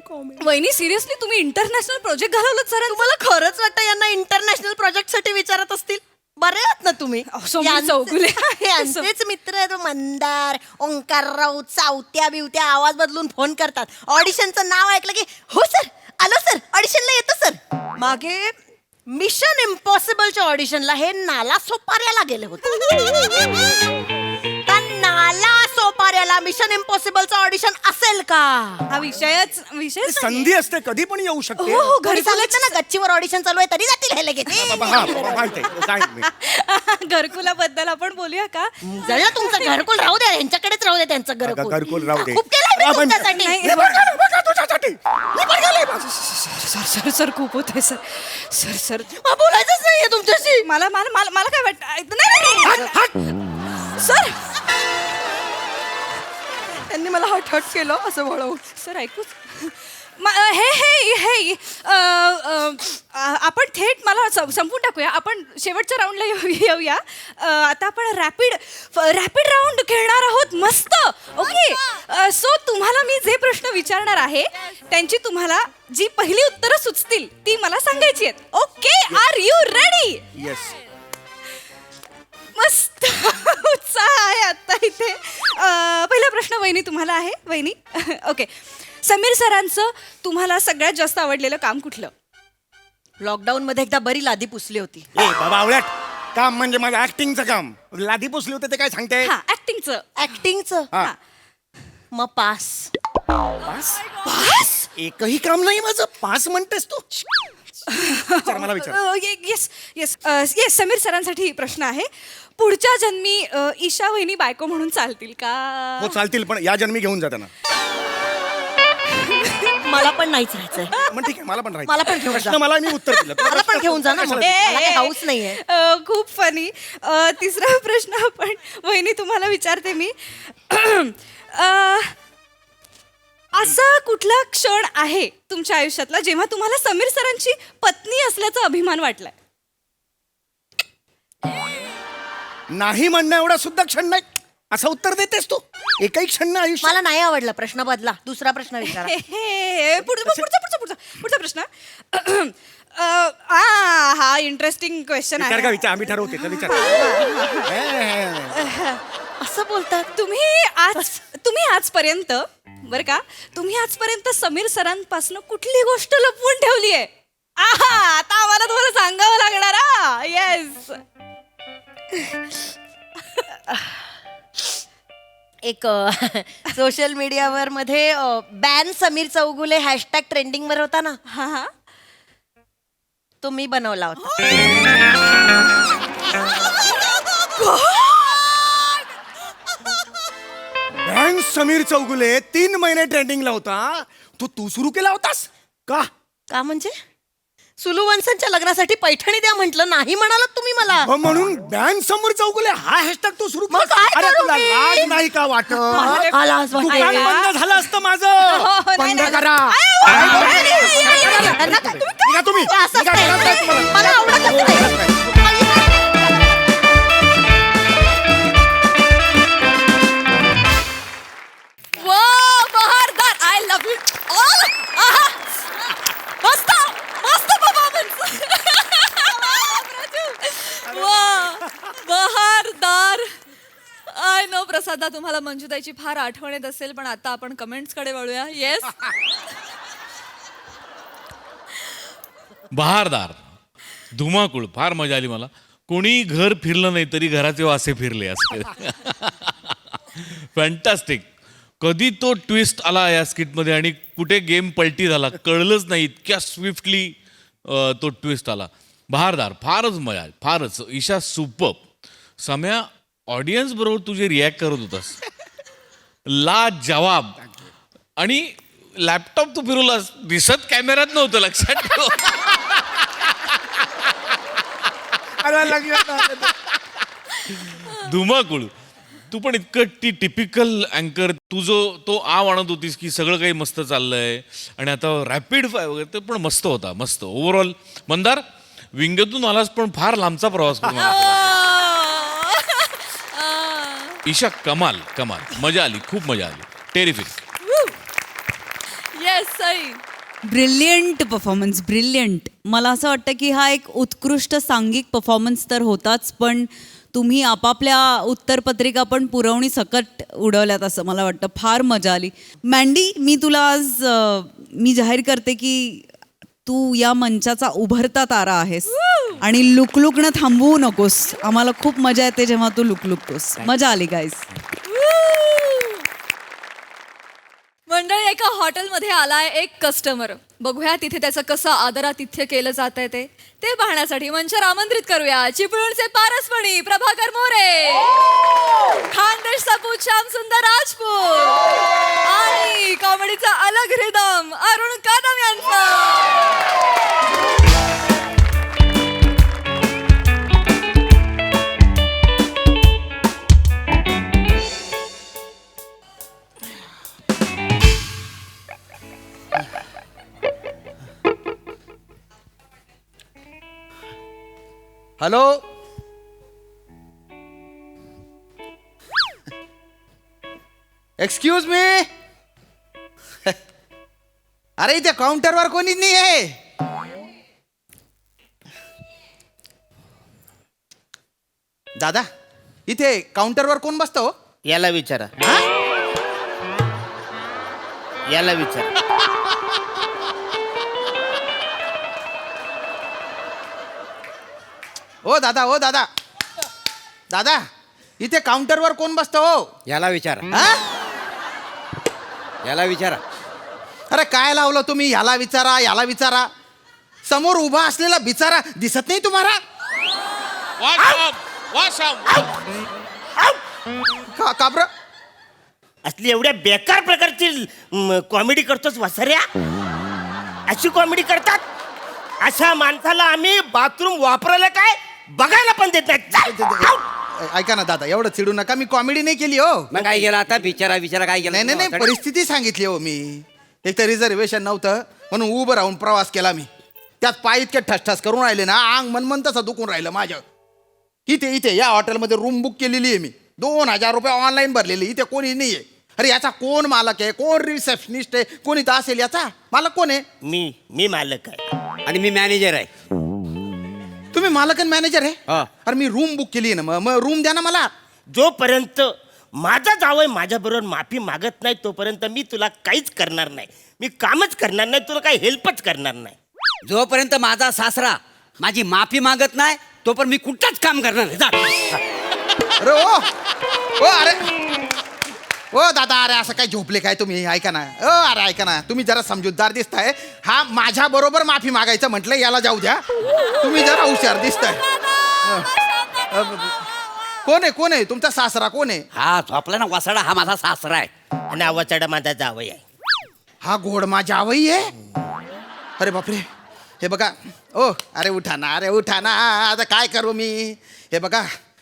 वहिनी सिरियसली तुम्ही इंटरनॅशनल प्रोजेक्ट घालवलं सर? तुम्हाला खरंच वाटतं यांना इंटरनॅशनल प्रोजेक्ट साठी विचारत असतील? बरे आहात ना तुम्ही? समीर चौगुले. यांचेच मित्र मंदार, ओंकार राऊत, चावत्या बिवत्या आवाज बदलून फोन करतात. ऑडिशनचं नाव ऐकलं की हो सर, आलो सर, ऑडिशनला येतो सर. मागे मिशन इम्पॉसिबलच्या ऑडिशनला हे नाला सोपाऱ्याला गेले होते. त्या नाला सोपाऱ्याला मिशन इम्पॉसिबलचं ऑडिशन असेल का? हा विषय संधी असते, कधी पण येऊ शकते. हो घरी सांगितलं ना गच्चीवर ऑडिशन चालू आहे तरी जातील हे लगेच. बाबा, माहित आहे, सांग मी. घरकुलाबद्दल आपण बोलूया का? जरा तुमचं घरकुल राहू द्या, यांच्याकडेच राहू द्या त्यांचं घरकुल. घरकुल राहू दे. खूप केलंय मी तुमच्यासाठी. हे बघा तुझ्यासाठी. मी पण गेलोय बा. सर सर खूप होते सर. सर सर मला बोलायचंच नाहीये तुमच्याशी. मला मला मला काय वाटतं नाही सर. त्यांनी मला हट केलं असं वळवून. सर ऐकूच हे हे हे आपण थेट मला संपून टाकूया. आपण शेवटच्या राऊंडला येऊया. आता आपण रॅपिड राऊंड खेळणार आहोत. मस्त. ओके. सो तुम्हाला मी जे प्रश्न विचारणार आहे त्यांची तुम्हाला जी पहिली उत्तरं सुचतील ती मला सांगायची आहेत. Okay, are you ready? Yes. मस्त उत्साह आहे आता इथे. पहिला प्रश्न वहिनी तुम्हाला आहे. वहिनी ओके, समीर सरांचं तुम्हाला सगळ्यात जास्त आवडलेलं काम कुठलं? लॉकडाऊन मध्ये एकदा बरी लादी पुसली होती. ए बाबा आवळ्यात, काम म्हणजे माझं ऍक्टिंगचं काम. लादी पुसली होते ते काय सांगते? हा, ऍक्टिंगचं. ऍक्टिंगचं. हा. मग पास. पास? एकही काम नाही माझं. पास म्हणतेस तू? विचार, मला विचार. Yes yes yes. समीर सरांसाठी प्रश्न आहे. पुढच्या जन्मी ईशा वहिनी बायको म्हणून चालतील का? हो चालतील, पण या जन्मी घेऊन जाताना. मला पण नाहीच राहायचंय. मग ठीक आहे, मला पण राहायचं. मला पण घेऊन जा. प्रश्न मला मी उत्तर दिलं. मला पण घेऊन जा ना. मला काही हाऊस नाहीये. खूप फनी. तिसरा प्रश्न पण वहिनी तुम्हाला विचारते मी. असा कुठला क्षण आहे तुमच्या आयुष्यातला जेव्हा तुम्हाला समीर सरांची पत्नी असल्याचा अभिमान वाटलाय? नाही म्हणणं एवढा सुद्धा क्षण नाही. असं उत्तर देतेस तू? एकही क्षण नाही आयुष्य. मला नाही आवडला. प्रश्न बदला, दुसरा प्रश्न विचारा. पुढचा प्रश्न. हा इंटरेस्टिंग क्वेश्चन विचार का आहे. विचार, आम्ही ठरवते तर विचार. असं बोलतात. तुम्ही आजपर्यंत बरं का, तुम्ही आजपर्यंत समीर सरांपासून कुठली गोष्ट लपवून ठेवली आहे? आता आम्हाला तुम्हाला सांगावं लागणार. येस. एक सोशल मीडियावर मध्ये ban Sameer Chougule hashtag trending वर होता ना, हा हा. तो मी बनवला होता. बॅन समीर चौगुले 3 महिने ट्रेंडिंगला होता. तू सुरू केला होतास का? का म्हणजे सुलू वंसांच्या लग्नासाठी पैठणी द्या म्हटलं, नाही म्हणालात तुम्ही मला. म्हणून बॅन समीर चौगुले हा हॅशटॅग तू सुरू मग काय अरे करू तुला मी? लाज नाही का वाटत? मला लाज वाटते. दुकान बंद झालं असतं माझं. नाही, बंद नाही. करा. निघा तुम्ही. असं निघा, नाही. घरात जायचं मला. मला आवडतच नाही. Wow, बहारदार. I love you all. मस्त मस्त परफॉर्मन्स. वा, बहारदार. आय नो प्रसादा, तुम्हाला मंजुताईची फार आठवण येत असेल, पण आता आपण कमेंट्स कडे वळूया. येस. बहारदार, धुमाकूळ, फार मजा आली मला. कोणी घर फिरलं नाही तरी घराचे वासे फिरले असे. फॅन्टास्टिक. कधी तो ट्विस्ट आला या स्किटमध्ये आणि कुठे गेम पलटी झाला कळलंच नाही. इतक्या स्विफ्टली तो ट्विस्ट आला. बहारदार, फारच मजा आली, फारच. ईशा सुपर. सम्या, ऑडियन्स बरोबर तुझे रिॲक्ट करत होतास, ला जवाब. आणि लॅपटॉप तू फिरवलास, दिसत कॅमेऱ्यात नव्हतं, लक्षात ठेव. धुमाकूळ. तू पण इतकं ती टिपिकल अँकर, तू जो तो आव आणत होतीस की सगळं काही मस्त चाललंय आणि आता रॅपिड फाय वगैरे, ते पण मस्त होता, मस्त ओव्हरऑल. मंदार, विंगतून आलास पण फार लांबचा प्रवास करून आलास. ईशा, कमाल कमाल, मजा आली, खूप मजा आली, terrific. Yes Sai. Brilliant performance, brilliant. मला असं वाटतं की हा एक उत्कृष्ट सांघिक परफॉर्मन्स तर होताच, पण तुम्ही आपापल्या उत्तरपत्रिका पण पुरवणी सकट उडवल्यात असं मला वाटतं. फार मजा आली. मँडी, मी तुला आज मी जाहीर करते की तू या मंचाचा उभरता तारा आहेस आणि लुकलुकणं थांबवू नकोस. आम्हाला खूप मजा येते जेव्हा तू लुकलुकतोस. मजा आली गाईज. मंडळी, एका हॉटेलमध्ये आलाय एक कस्टमर. बघूया तिथे त्याचं कसं आदरातिथ्य केलं जात आहे ते पाहण्यासाठी मंचावर आमंत्रित करूया चिपळूणचे पारसमणी प्रभाकर मोरे, खानदेश सपूत श्याम सुंदर राजपूत आणि कॉमेडीचा अलग रिदम अरुण कदम यांचा. Hello, excuse me. अरे इथे काउंटरवर कोणी नाही आहे. दादा, इथे काउंटरवर कोण बसतं हो? याला विचारा, याला विचारा. ओ दादा, ओ दादा, दादा, इथे काउंटरवर कोण बसतं हो? याला विचारा, हा? याला विचारा. अरे काय लावलं तुम्ही? याला विचारा, याला विचारा. समोर उभा असलेला बिचारा दिसत नाही तुम्हाला? का बरं? असली एवढ्या बेकार प्रकारची कॉमेडी करतोस वसाऱ्या? अशी कॉमेडी करतात? अशा माणसाला आम्ही बाथरूम वापरायला काय बघायला पण देत नाही. ऐका ना दादा, एवढं चिडू नका. मी कॉमेडी नाही केली हो. मग काय केलं आता? विचारा विचारा, काय नाही केलं? नाही नाही, परिस्थिती सांगितली हो मी. एक तर रिझर्वेशन नव्हतं म्हणून उभं राहून प्रवास केला मी. त्यात पाय इतके ठसठस करून राहिले ना, अंग मनमन तसं दुखून राहिलं माझं. इथे इथे या हॉटेलमध्ये रूम बुक केलेली आहे मी. 2000 रुपये ऑनलाईन भरलेली. इथे कोणी नाही आहे. अरे याचा कोण मालक आहे, कोण रिसेप्शनिस्ट आहे, कोणी तर असेल. याचा मालक कोण आहे? मी मालक आहे आणि मी मॅनेजर आहे. तुम्ही मालक आणि मॅनेजर आहे? हा. अरे मी रूम बुक केली आहे ना, मग रूम द्या ना मला. जोपर्यंत माझा जावई माझ्याबरोबर माफी मागत नाही तोपर्यंत मी तुला काहीच करणार नाही. मी कामच करणार नाही, तुला काही हेल्पच करणार नाही. जोपर्यंत माझा सासरा माझी माफी मागत नाही तोपर्यंत मी कुठलंच काम करणार नाही. जा. अरे ओ अरे ओ दादा, अरे असं काय झोपले काय तुम्ही? ऐका ना, अरे ऐका ना, तुम्ही जरा समजूतदार दिसताय. हा माझ्या बरोबर माफी मागायचं म्हटलं, याला जाऊ द्या. तुम्ही जरा हुशार दिसताय. कोण आहे तुमचा सासरा? कोण आहे? हा झोपला ना वसाडा, हा माझा सासरा आहे. आणि आवाचाडा माझा जावई आहे. हा गोड माझ्या आवई आहे? अरे बापरे. हे बघा, ओ अरे उठा ना, अरे उठा ना. आता काय करू मी? हे बघा,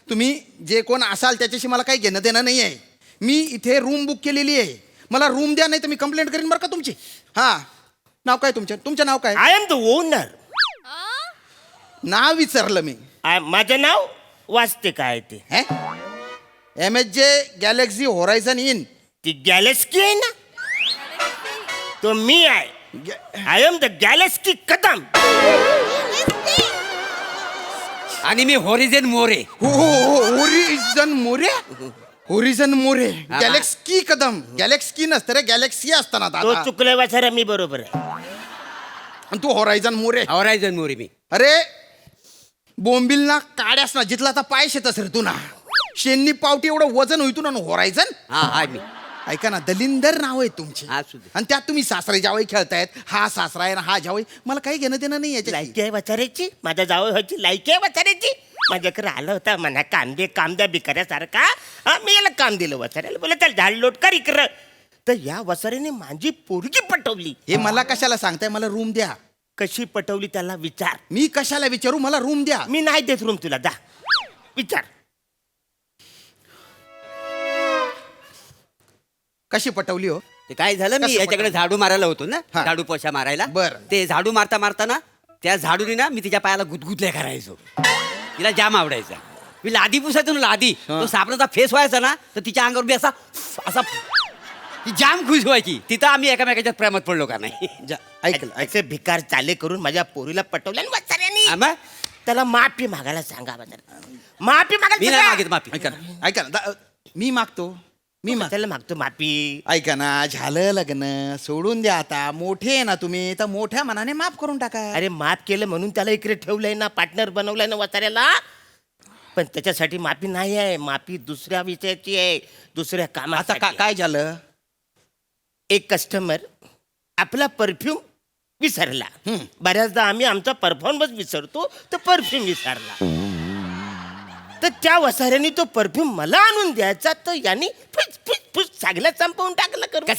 तुम्ही जे कोण असाल त्याच्याशी मला काही घेणं देणं नाही आहे. मी इथे रूम बुक केलेली आहे. मला रूम द्या, नाही तर मी कंप्लेंट करीन बरं का तुमची. हा, नाव काय तुमचं नाव काय? I am the owner. नाव विचारलं मी. माझं नाव वाचते काय ते? MHJ Galaxy Horizon inn. ती गॅलेक्सी आहे ना, तो मी आहे. I am the Galaxy Kadam. आणि मी Horizon More. Horizon More. Horizon More, Galaxy Kadam. Galaxy नसतं रे, गॅलेक्सी असताना तो दादा. चुकलं वाचारा, मी बरोबर आहे. आणि तू होरायझन मोरे. होरायझन मोरे मी. अरे बोंबिल ना काड्यास ना, जिथला आता पाय शेतस रे तू ना. शेन्नी पावटी एवढं वजन होई तू ना होरायझन. हा मी. ऐका ना, दलिंदर नाव आहे तुमची. असू दे. आणि त्यात तुम्ही सासरे जावई खेळतायत. हा सासरा आहे ना हा जावई. मला काही घेणं देणं नाही याच्याशी. लायकी आहे वाचाऱ्याची, माझ्या जावं व्हायची लायकी आहे वाचाऱ्याची. माझ्याकडे आला होता म्हणा काम द्या भिकाऱ्यासारखा. हा, मी याला काम दिलं वसाऱ्याला. बोला त्याला झाड लोट कर इकडं. तर या वसाऱ्याने माझी पोरगी पटवली. हे मला कशाला सांगताय? मला रूम द्या. कशी पटवली त्याला विचार. मी कशाला विचारू? मला रूम द्या. मी नाही देत रूम तुला, जा विचार. कशी पटवली हो? ते काय झालं मी कसं याच्याकडे झाडू मारायला होतो ना हा. झाडू पोछा मारायला बरं. ते झाडू मारता मारताना त्या झाडूनी ना मी तिच्या पायाला गुदगुदल्या करायचो. तिला जाम आवडायचा. मी लादी पुसायचो ना लादी, तो साबणाचा फेस व्हायचा ना तर तिच्या अंगावर मी असा असा ती जाम खुश व्हायची. तिथं आम्ही एकामेकाच्यात प्रेमात पडलो का नाही. ऐकलं ऐकलं भिकार चाले करून माझ्या पोरीला पटवलं वाचाऱ्यानी. आम्हा? त्याला माफी मागायला सांगा माफी मी नाही मागायला मागित माफी. ऐका ना मी मागतो त्याला मागतो माफी. ऐका ना, झालं लग्न, सोडून द्या आता. मोठे आहे ना तुम्ही, तर मोठ्या मनाने माफ करून टाका. अरे माफ केलं म्हणून त्याला इकडे ठेवलंय ना, पार्टनर बनवलंय ना वाचाऱ्याला. पण त्याच्यासाठी माफी नाही आहे, माफी दुसऱ्या विषयाची आहे, दुसऱ्या आता कामाचा. काय झालं? एक कस्टमर आपला परफ्यूम विसरला. बऱ्याचदा आम्ही आमचा परफॉर्मन्स विसरतो, तर परफ्यूम विसरला. तर त्या वसाऱ्याने तो परफ्यूम मला आणून द्यायचा, तर यांनी फुस फुस फुस चांगला संपवून टाकला. करून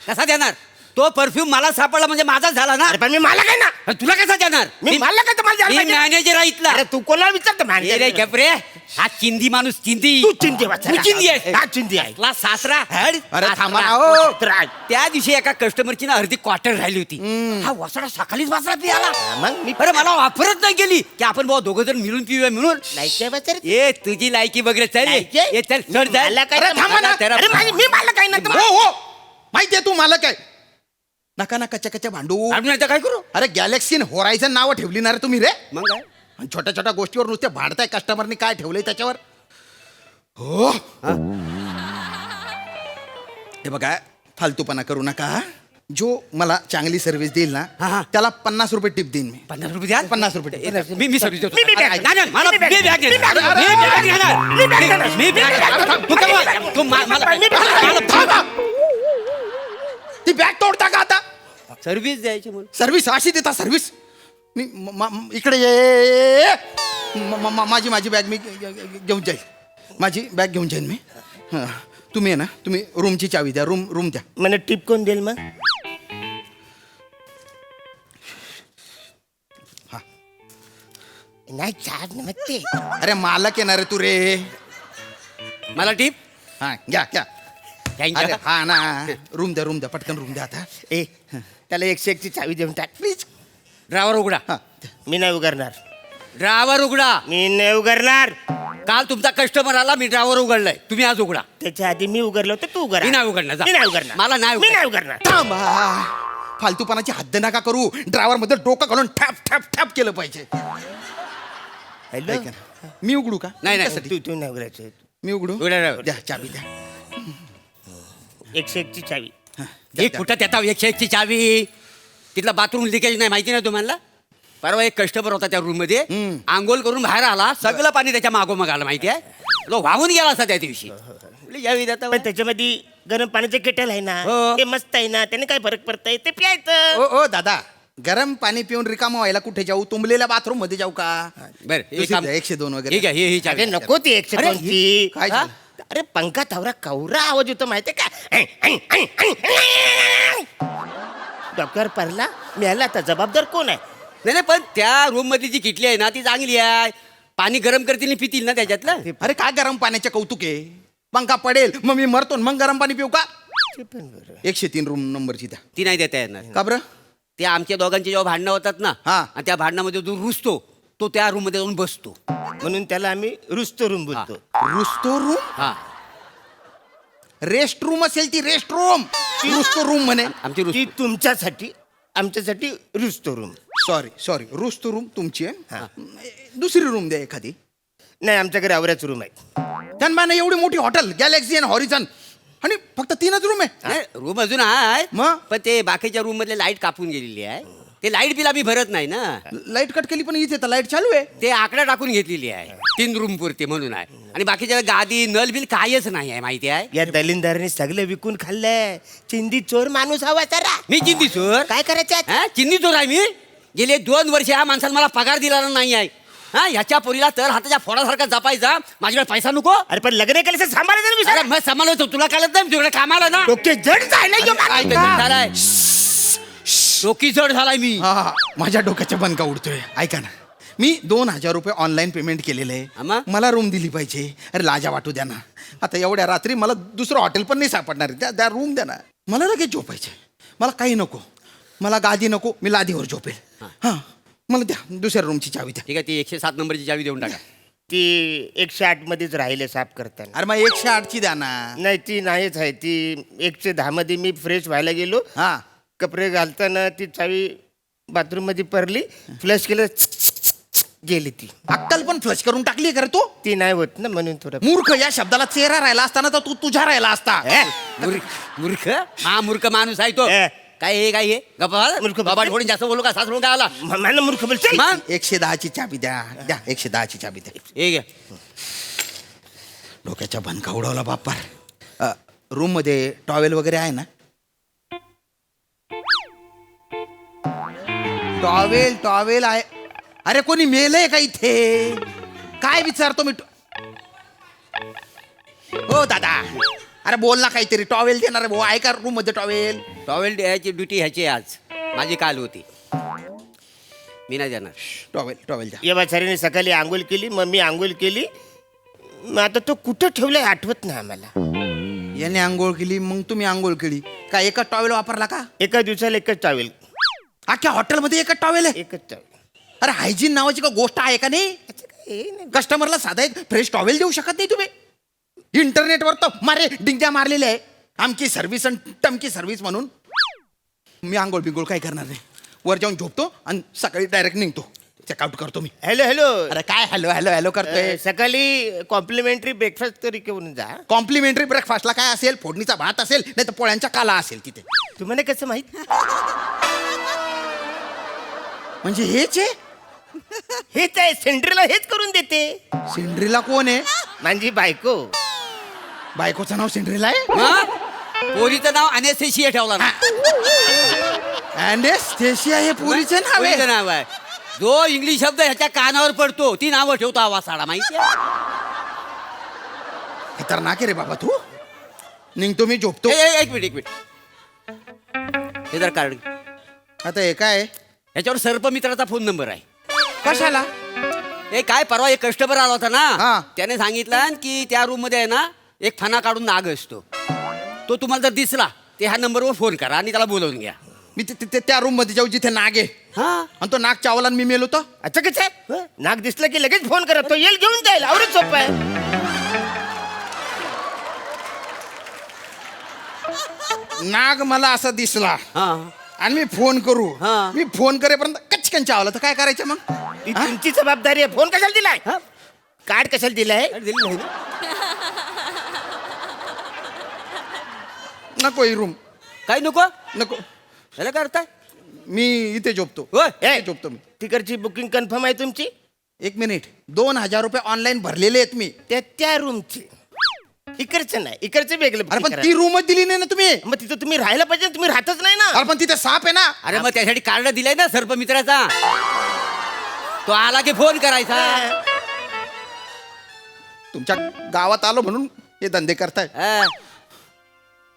कसा देणार तो परफ्यूम मला सापडला म्हणजे माझाच झाला ना. अरे पण मी मला काय ना, तुला कसा देणार? मी मला काय तर मला द्यायला पाहिजे. मॅनेजर आहे इथला. अरे तू कोणाला विचारतो ए रे manager? गपरे, हा चिंदी माणूस चिंदी. तू चिंदी वाचारा. तू चिंदी आहे. हा चिंदी आहे. आपला सासरा हड. अरे थांबा ना, सासरा. हो. तर आहे. त्या दिवशी एका कस्टमरची ना अर्धी क्वार्टर राहिली होती. हा वसाडा सकाळीच वाचला पियाला. मग मी अरे मला वापरत नाही गेली की आपण भाऊ दोघं जण मिळून पिऊया म्हणून. लायकी वाचारा. ए तुझी लायकी वगैरे चल लायकी? ये चल चढ जा. मला काय अरे तर- थांबा ना. अरे मी मला काय ना हो हो, माहितीये तू मला काय. नका नका कच्च्या भांडू. आम्ही आता काय करू? अरे गॅलेक्सी होरायझन नावं ठेवली ना रे तुम्ही रे. मग काय? आणि छोट्या छोट्या गोष्टीवर नुसते भांडताय. कस्टमरनी काय ठेवलंय त्याच्यावर. हो हे बघा, फालतूपणा करू नका. जो मला चांगली सर्व्हिस देईल हा, ना हा. त्याला 50 रुपये टिप देईन मी. 50 रुपये द्या. 50 रुपये टिप. मी सर्विस देतो. मी bag नाही, नाही, मला मी मी bag bag घेणार. घेणार. मी bag घेणार. मी bag घेणार. मी bag घेणार. मी bag घेणार. तू काय तू मला ती बॅग तोडता का आता? सर्व्हिस द्यायची म्हणून. सर्व्हिस अशी देता सर्व्हिस. मी इकडे ये. माझी बॅग मी घेऊन जाईल. माझी बॅग घेऊन जाईन मी. हां, तुम्ही आहे ना, तुम्ही रूमची चावी द्या. रूम द्या. मला टिप कोण देईल मग? हा. नाही चार्ज नव्हते. अरे मालक येणार आहे तू रे. मला टीप. हा घ्या घ्या. Thank अरे you. हा ना, रूम द्या पटकन रूम द्या आता. ए त्याला 101 ची चावी देऊन टाक प्लीज. ड्रायव्हर उघडा. हा मी नाही उघडणार. ड्रायव्हर उघडा. मी नाही उघडणार. काल तुमचा कस्टमर आला, मी ड्रायव्हर उघडलाय, तुम्ही आज उघडा. त्याच्या आधी मी उघडलं होतं, तू उघड. मी नाही उघडणार, जा. मी नाही उघडणार. मला नाही मी उघडणार. नाही उघडणार. थांबा. फालतूपणाची हद्द नका करू. ड्रायव्हर मध्ये डोकं घालून ठॅप ठॅप ठॅप केलं पाहिजे. हॅलो ऐका ना, मी उघडू का? नाही नाही कशासाठी? तू नाही उघडायचं. मी उघडू. उघडा driver. द्या चावी द्या. 101 ची चावी. हे कुठं त्याचा 101 ची चावी. तिथला बाथरूम लिकेज नाही माहिती नाही तुम्हाला. परवा एक कस्टमर होता त्या रूम मध्ये, आंघोळ करून बाहेर आला, सगळं पाणी त्याच्या मागोमाग आलं माहिती आहे. तो वाहून गेला असा त्या दिवशी. यावी देता पण त्याच्यामध्ये गरम पाण्याचं केटल आहे ना, हो. ते मस्त आहे ना, त्याने काय फरक पडतंय ते प्यायचं. ओ दादा, गरम पाणी पिऊन रिकामा व्हायला कुठे जाऊ? तुंबलेल्या बाथरूम मध्ये जाऊ का? बरं हे दुसरी काम- द्या, 102 वगैरे. ठीक आहे ही चावी. अरे नको ती 102 ची. काय हा? झालं? अरे पंखा थावरा कवरा आवाज होतो माहितीये का? डॉक्टर परला मिळाला, आता जबाबदार कोण आहे? नाही नाही, पण त्या रूम मध्ये जी किटली आहे ना ती चांगली आहे. पाणी गरम करतील आणि पितील ना त्याच्यातलं. अरे काय गरम पाण्याचे कौतुक आहे? पंखा पडेल मग मी मरतो, मग गरम पाणी पिऊ का? 103 रूम नंबरची द्या. ती नाही देता येणार. का बरं? ते आमच्या दोघांचे जेव्हा भांडणं होतात ना, हा. आणि त्या भांडणामध्ये जो रुसतो तो त्या रूम मध्ये जाऊन बसतो. म्हणून त्याला आम्ही रुस्तो रूम बोलतो. रुस्तो रूम? हा, रेस्ट रूम असेल ती रेस्ट रूम. रुस्तो रूम म्हणे. आमची ती तुमच्यासाठी, आमच्यासाठी रुस्तो रूम. सॉरी रुस्तो रूम तुमची आहे. दुसरी रूम द्या एखादी. नाही, आमच्याकडे आवऱ्याच रूम आहे. त्यांना एवढी मोठी हॉटेल गॅलेक्सी आणि हॉरिझन आणि फक्त 3च रूम आहे. रूम अजून आहे, मग? पण ते बाकीच्या रूम मधले लाईट कापून गेलेली आहे. ते लाईट बिल आम्ही भरत नाही ना. लाईट कट केली पण इथे तर लाईट चालू आहे. ते आकडा टाकून घेतलेली आहे 3 रूम पुरते म्हणून आहे. आणि बाकीच्या गादी नल बिल कायच नाही आहे माहिती आहे. या दलिंदाराने सगळं विकून खाल्लंय. चिंदी चोर माणूस हवा जरा. मी चिंदी चोर? काय करायचं आता? हा, चिंदी चोर आहे मी. गेले 2 वर्ष या माणसाला मला पगार दिला नाही आहे. हा, ह्याच्या पोरीला तर हाताच्या फोडासारखा जपायचा. माझ्याकडे पैसा नको. अरे पण लग्न केलं तर सांभाळायचं ना अरे विचार. मग सांभाळतो, तुला कळत नाही तुझ्याकडे कामाला ना. डोके जड जायला ह्यो माणूस. झालाय डोकी जड झालाय मी. हा माझ्या डोक्याच्या बनका उडतोय. ऐका ना, मी 2,000 रुपये ऑनलाईन पेमेंट केलेलं आम्हा? आहे मला रूम दिली पाहिजे. अरे लाजा वाटू द्या ना. आता एवढ्या रात्री मला दुसरं हॉटेल पण नाही सापडणार आहे. त्या रूम द्या ना. मला लगेच झोपायचे. मला काही नको. मला गादी नको. मी लादीवर झोपेल. हां मला द्या दुसऱ्या रूमची चावी द्या. ठीक आहे, ती 107 नंबरची चावी देऊन टाका. ती 108 मध्येच राहिले साफ करताना. अरे मग 108ची द्या ना. नाही ती नाहीच आहे. ती 110 मध्ये मी फ्रेश व्हायला गेलो. हां कपडे घालताना ती चावी बाथरूम मध्ये पडली. फ्लश केलं गेली ती. अक्कल पण फ्लश करून टाकली का रे तू? ती नाही होत ना म्हणून थोडं. मूर्ख या शब्दाला चेहरा राहिला असताना तर तू तुझ्या राहिला असता. मूर्ख हा मूर्ख माणूस आहे तो. काय हे काय हे मूर्ख बाबा फोडून जास्त बोलू का सासरून काय आला मला मूर्ख बोलशील? मग 110ची चावी द्या. द्या 110ची चावी द्या. हे घ्या. डोक्याच्या बनका उडवला बाप्पा. रूम मध्ये टॉवेल वगैरे आहे ना? टॉवेल आहे. अरे कोणी मेलंय का इथे? काय विचारतो मी? हो दादा अरे बोल ना काहीतरी. टॉवेल देणार आहे भाऊ. आहे का रूम मध्ये टॉवेल? टॉवेल द्यायची ड्युटी ह्याची आहे आज. माझी काल होती. मी नाही देणार. टॉवेल द्या. या म्हातारीने सकाळी आंघोळ केली. मग मी आंघोळ केली. मग आता तो कुठं ठेवलाय आठवत नाही आम्हाला. याने आंघोळ केली मग तुम्ही आंघोळ केली का? एका टॉवेल वापरला का? एका दिवसाला एकच टावेल. अख्ख्या हॉटेलमध्ये एकच टॉवेल आहे? एकच टावेल. अरे हायजीन नावाची का गोष्ट आहे का नाही? कस्टमरला साधा एक फ्रेश टॉवेल देऊ शकत नाही तुम्ही? इंटरनेटवर तर डिंग्या मारलेल्या आहे. आमची सर्व्हिस आणि टमकी सर्व्हिस म्हणून. मी आंघोळ बिंगोळ काय करणार नाही. वर जाऊन झोपतो आणि सकाळी डायरेक्ट निघतो. चेकआउट करतो मी. Hello hello. अरे काय हॅलो हॅलो हॅलो करतोय? सकाळी कॉम्प्लिमेंटरी ब्रेकफास्ट तरी घेऊन जा. कॉम्प्लिमेंटरी ब्रेकफास्टला काय असेल? फोडणीचा भात असेल नाही तर पोळ्यांच्या काला असेल तिथे. तुम्हाला कसं माहित? म्हणजे हेच आहे? हेच आहे. सेंट्रीला हेच करून देते. सिंड्रीला कोण आहे? माझी बायको. बायकोचं नाव सिंड्रीला आहे? हा? पोरीचं नाव अनेस्थेशिया ठेवला ना. अनेस्थेशिया हे पुरीचे नाव पोरीचं आहे? नाव आहे. जो इंग्लिश शब्द ह्याच्या कानावर पडतो ती नावं ठेवतो आवाज साडा माहिती आहे? खतरनाक आहे रे बाबा तू. निघतो मी झोपतो. एक मिनिट हे जर कार्ड. आता हे काय आहे? ह्याच्यावर सर्पमित्राचा फोन नंबर आहे. कशाला? हे काय परवा एक कस्टमर आला होता हा. ना. त्याने सांगितलं की त्या रूम मध्ये आहे ना एक फणा काढून नाग असतो. तो तुम्हाला जर दिसला ते ह्या नंबरवर फोन करा आणि त्याला बोलवून घ्या. मी त्या रूम मध्ये जाऊ जिथे नाग आहे. हा आणि तो नाग चावला आणि मी मेलो तर? अच्छा कसं आहे? नाक दिसलं की लगेच फोन करत. तो येईल घेऊन जाईल. आवडत सोपं आहे. नाग मला असा दिसला हा आणि मी फोन करू. हा. मी फोन करेपर्यंत कचकन चावला तर काय करायचं मग? ती तुमची जबाबदारी आहे. फोन कशाला दिलाय? कार्ड कशाला दिलाय? दिली नाही ना? नको ही रूम. काय नको नको. त्याला करताय. मी इथे झोपतो. होय. इथे झोपतो मी. तिकडची बुकिंग कन्फर्म आहे तुमची? 1 मिनिट. 2,000 रुपये ऑनलाईन भरलेले आहेत मी. त्या रूमची. इकडचं नाही. इकडचं वेगळं अरे booking पण करा. ती रूमच दिली नाही ना तुम्ही. मग तिथं तुम्ही राहायला पाहिजे. तुम्ही राहतच नाही ना. अरे पण तिथे साप आहे ना. अरे मग त्यासाठी कार्ड दिलंय ना सर्पमित्राचा. तो आला की फोन करायचा. तुमच्या गावात आलो म्हणून हे धंदे करताय. हा.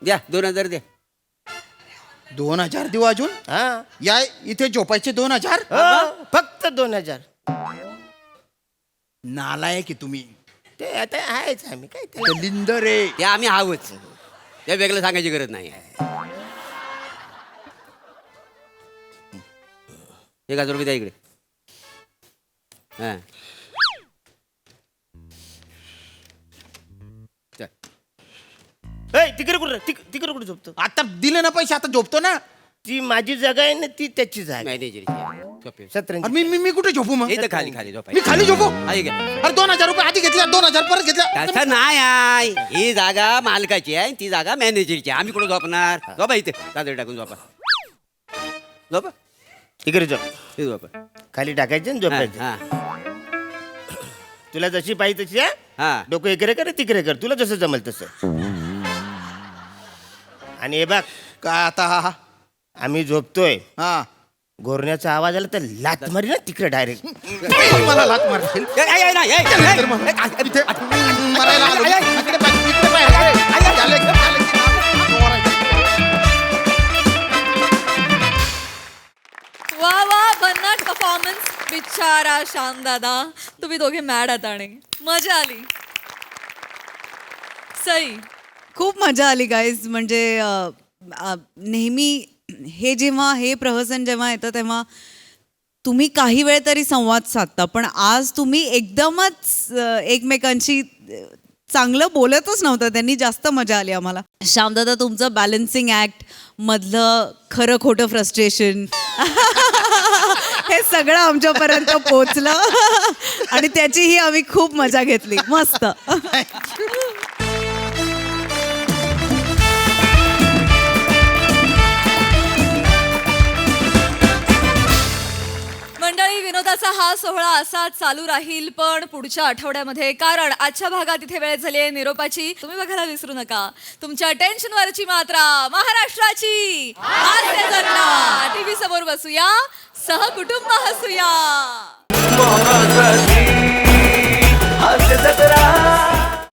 द्या 2,000 द्या. 2,000 देऊ अजून? हा. या इथे झोपायचे 2,000? हो, फक्त 2,000. नालायक की तुम्ही. ते आता आहेच आम्ही काय त्याला. दलिंदर रे. ते आम्ही आहोत. ते वेगळं सांगायची गरज नाही. 1,000 रुपये द्या इकडे. हा तिकडे कुठे झोपतो? आता दिले ना पैसे आता झोपतो ना. ती माझी जागा आहे ना. ती त्याची जागा. मॅनेजरची. सतरंजी. अरे मी कुठे झोपू मग? इथं खाली मी झोपायचं. खाली झोपू? आहे का? अरे 2,000 रुपये आधी घेतल्या 2,000 परत घेतल्या. तसं नाही आहे. ही जागा मालकाची आहे ती जागा मॅनेजरची. आम्ही कुठं झोपणार? झोपा इथे चादर टाकून झोपा. झोपा तिकडे झोप. हे झोपा. खाली टाकायचं आणि झोपायचं. हा तुला जशी पाहिजे तशी. हा. डोकं इकडे कर तिकडे कर. तुला जसं जमल तसं. आणि हे बघ काय आता? आम्ही झोपतोय. हा घोरण्याचा आवाज आला तर लात मारी ना तिकडे डायरेक्ट. मला लात मारतील. इथे मरायला आलो. इकडे पाय, इकडे पाय. वा वा भन्नाट परफॉर्मन्स. बिचारा श्याम दादा, तुम्ही दोघे मॅड आहात आणि मजा आली. सई, खूप मजा आली गाईज. म्हणजे नेहमी हे प्रहसन जेव्हा येतं तेव्हा तुम्ही काही वेळ तरी संवाद साधता, पण आज तुम्ही एकदमच एकमेकांशी चांगलं बोलतच नव्हतं. त्यांनी जास्त मजा आली आम्हाला. श्यामदादा, तुमचं बॅलन्सिंग ॲक्ट मधलं खरं खोटं फ्रस्ट्रेशन हे सगळं आमच्यापर्यंत पोचलं आणि त्याचीही आम्ही खूप मजा घेतली. मस्त. मंडळी, विनोदाचा हा सोहळा असा चालू राहील पण पुढच्या आठवड्यामध्ये, कारण आजच्या भागात इथे वेळ झाली आहे निरोपाची. तुम्ही बघायला विसरू नका तुमच्या टेन्शनवरची मात्रा महाराष्ट्राची टीव्ही समोर बसूया, सहकुटुंब हसूया.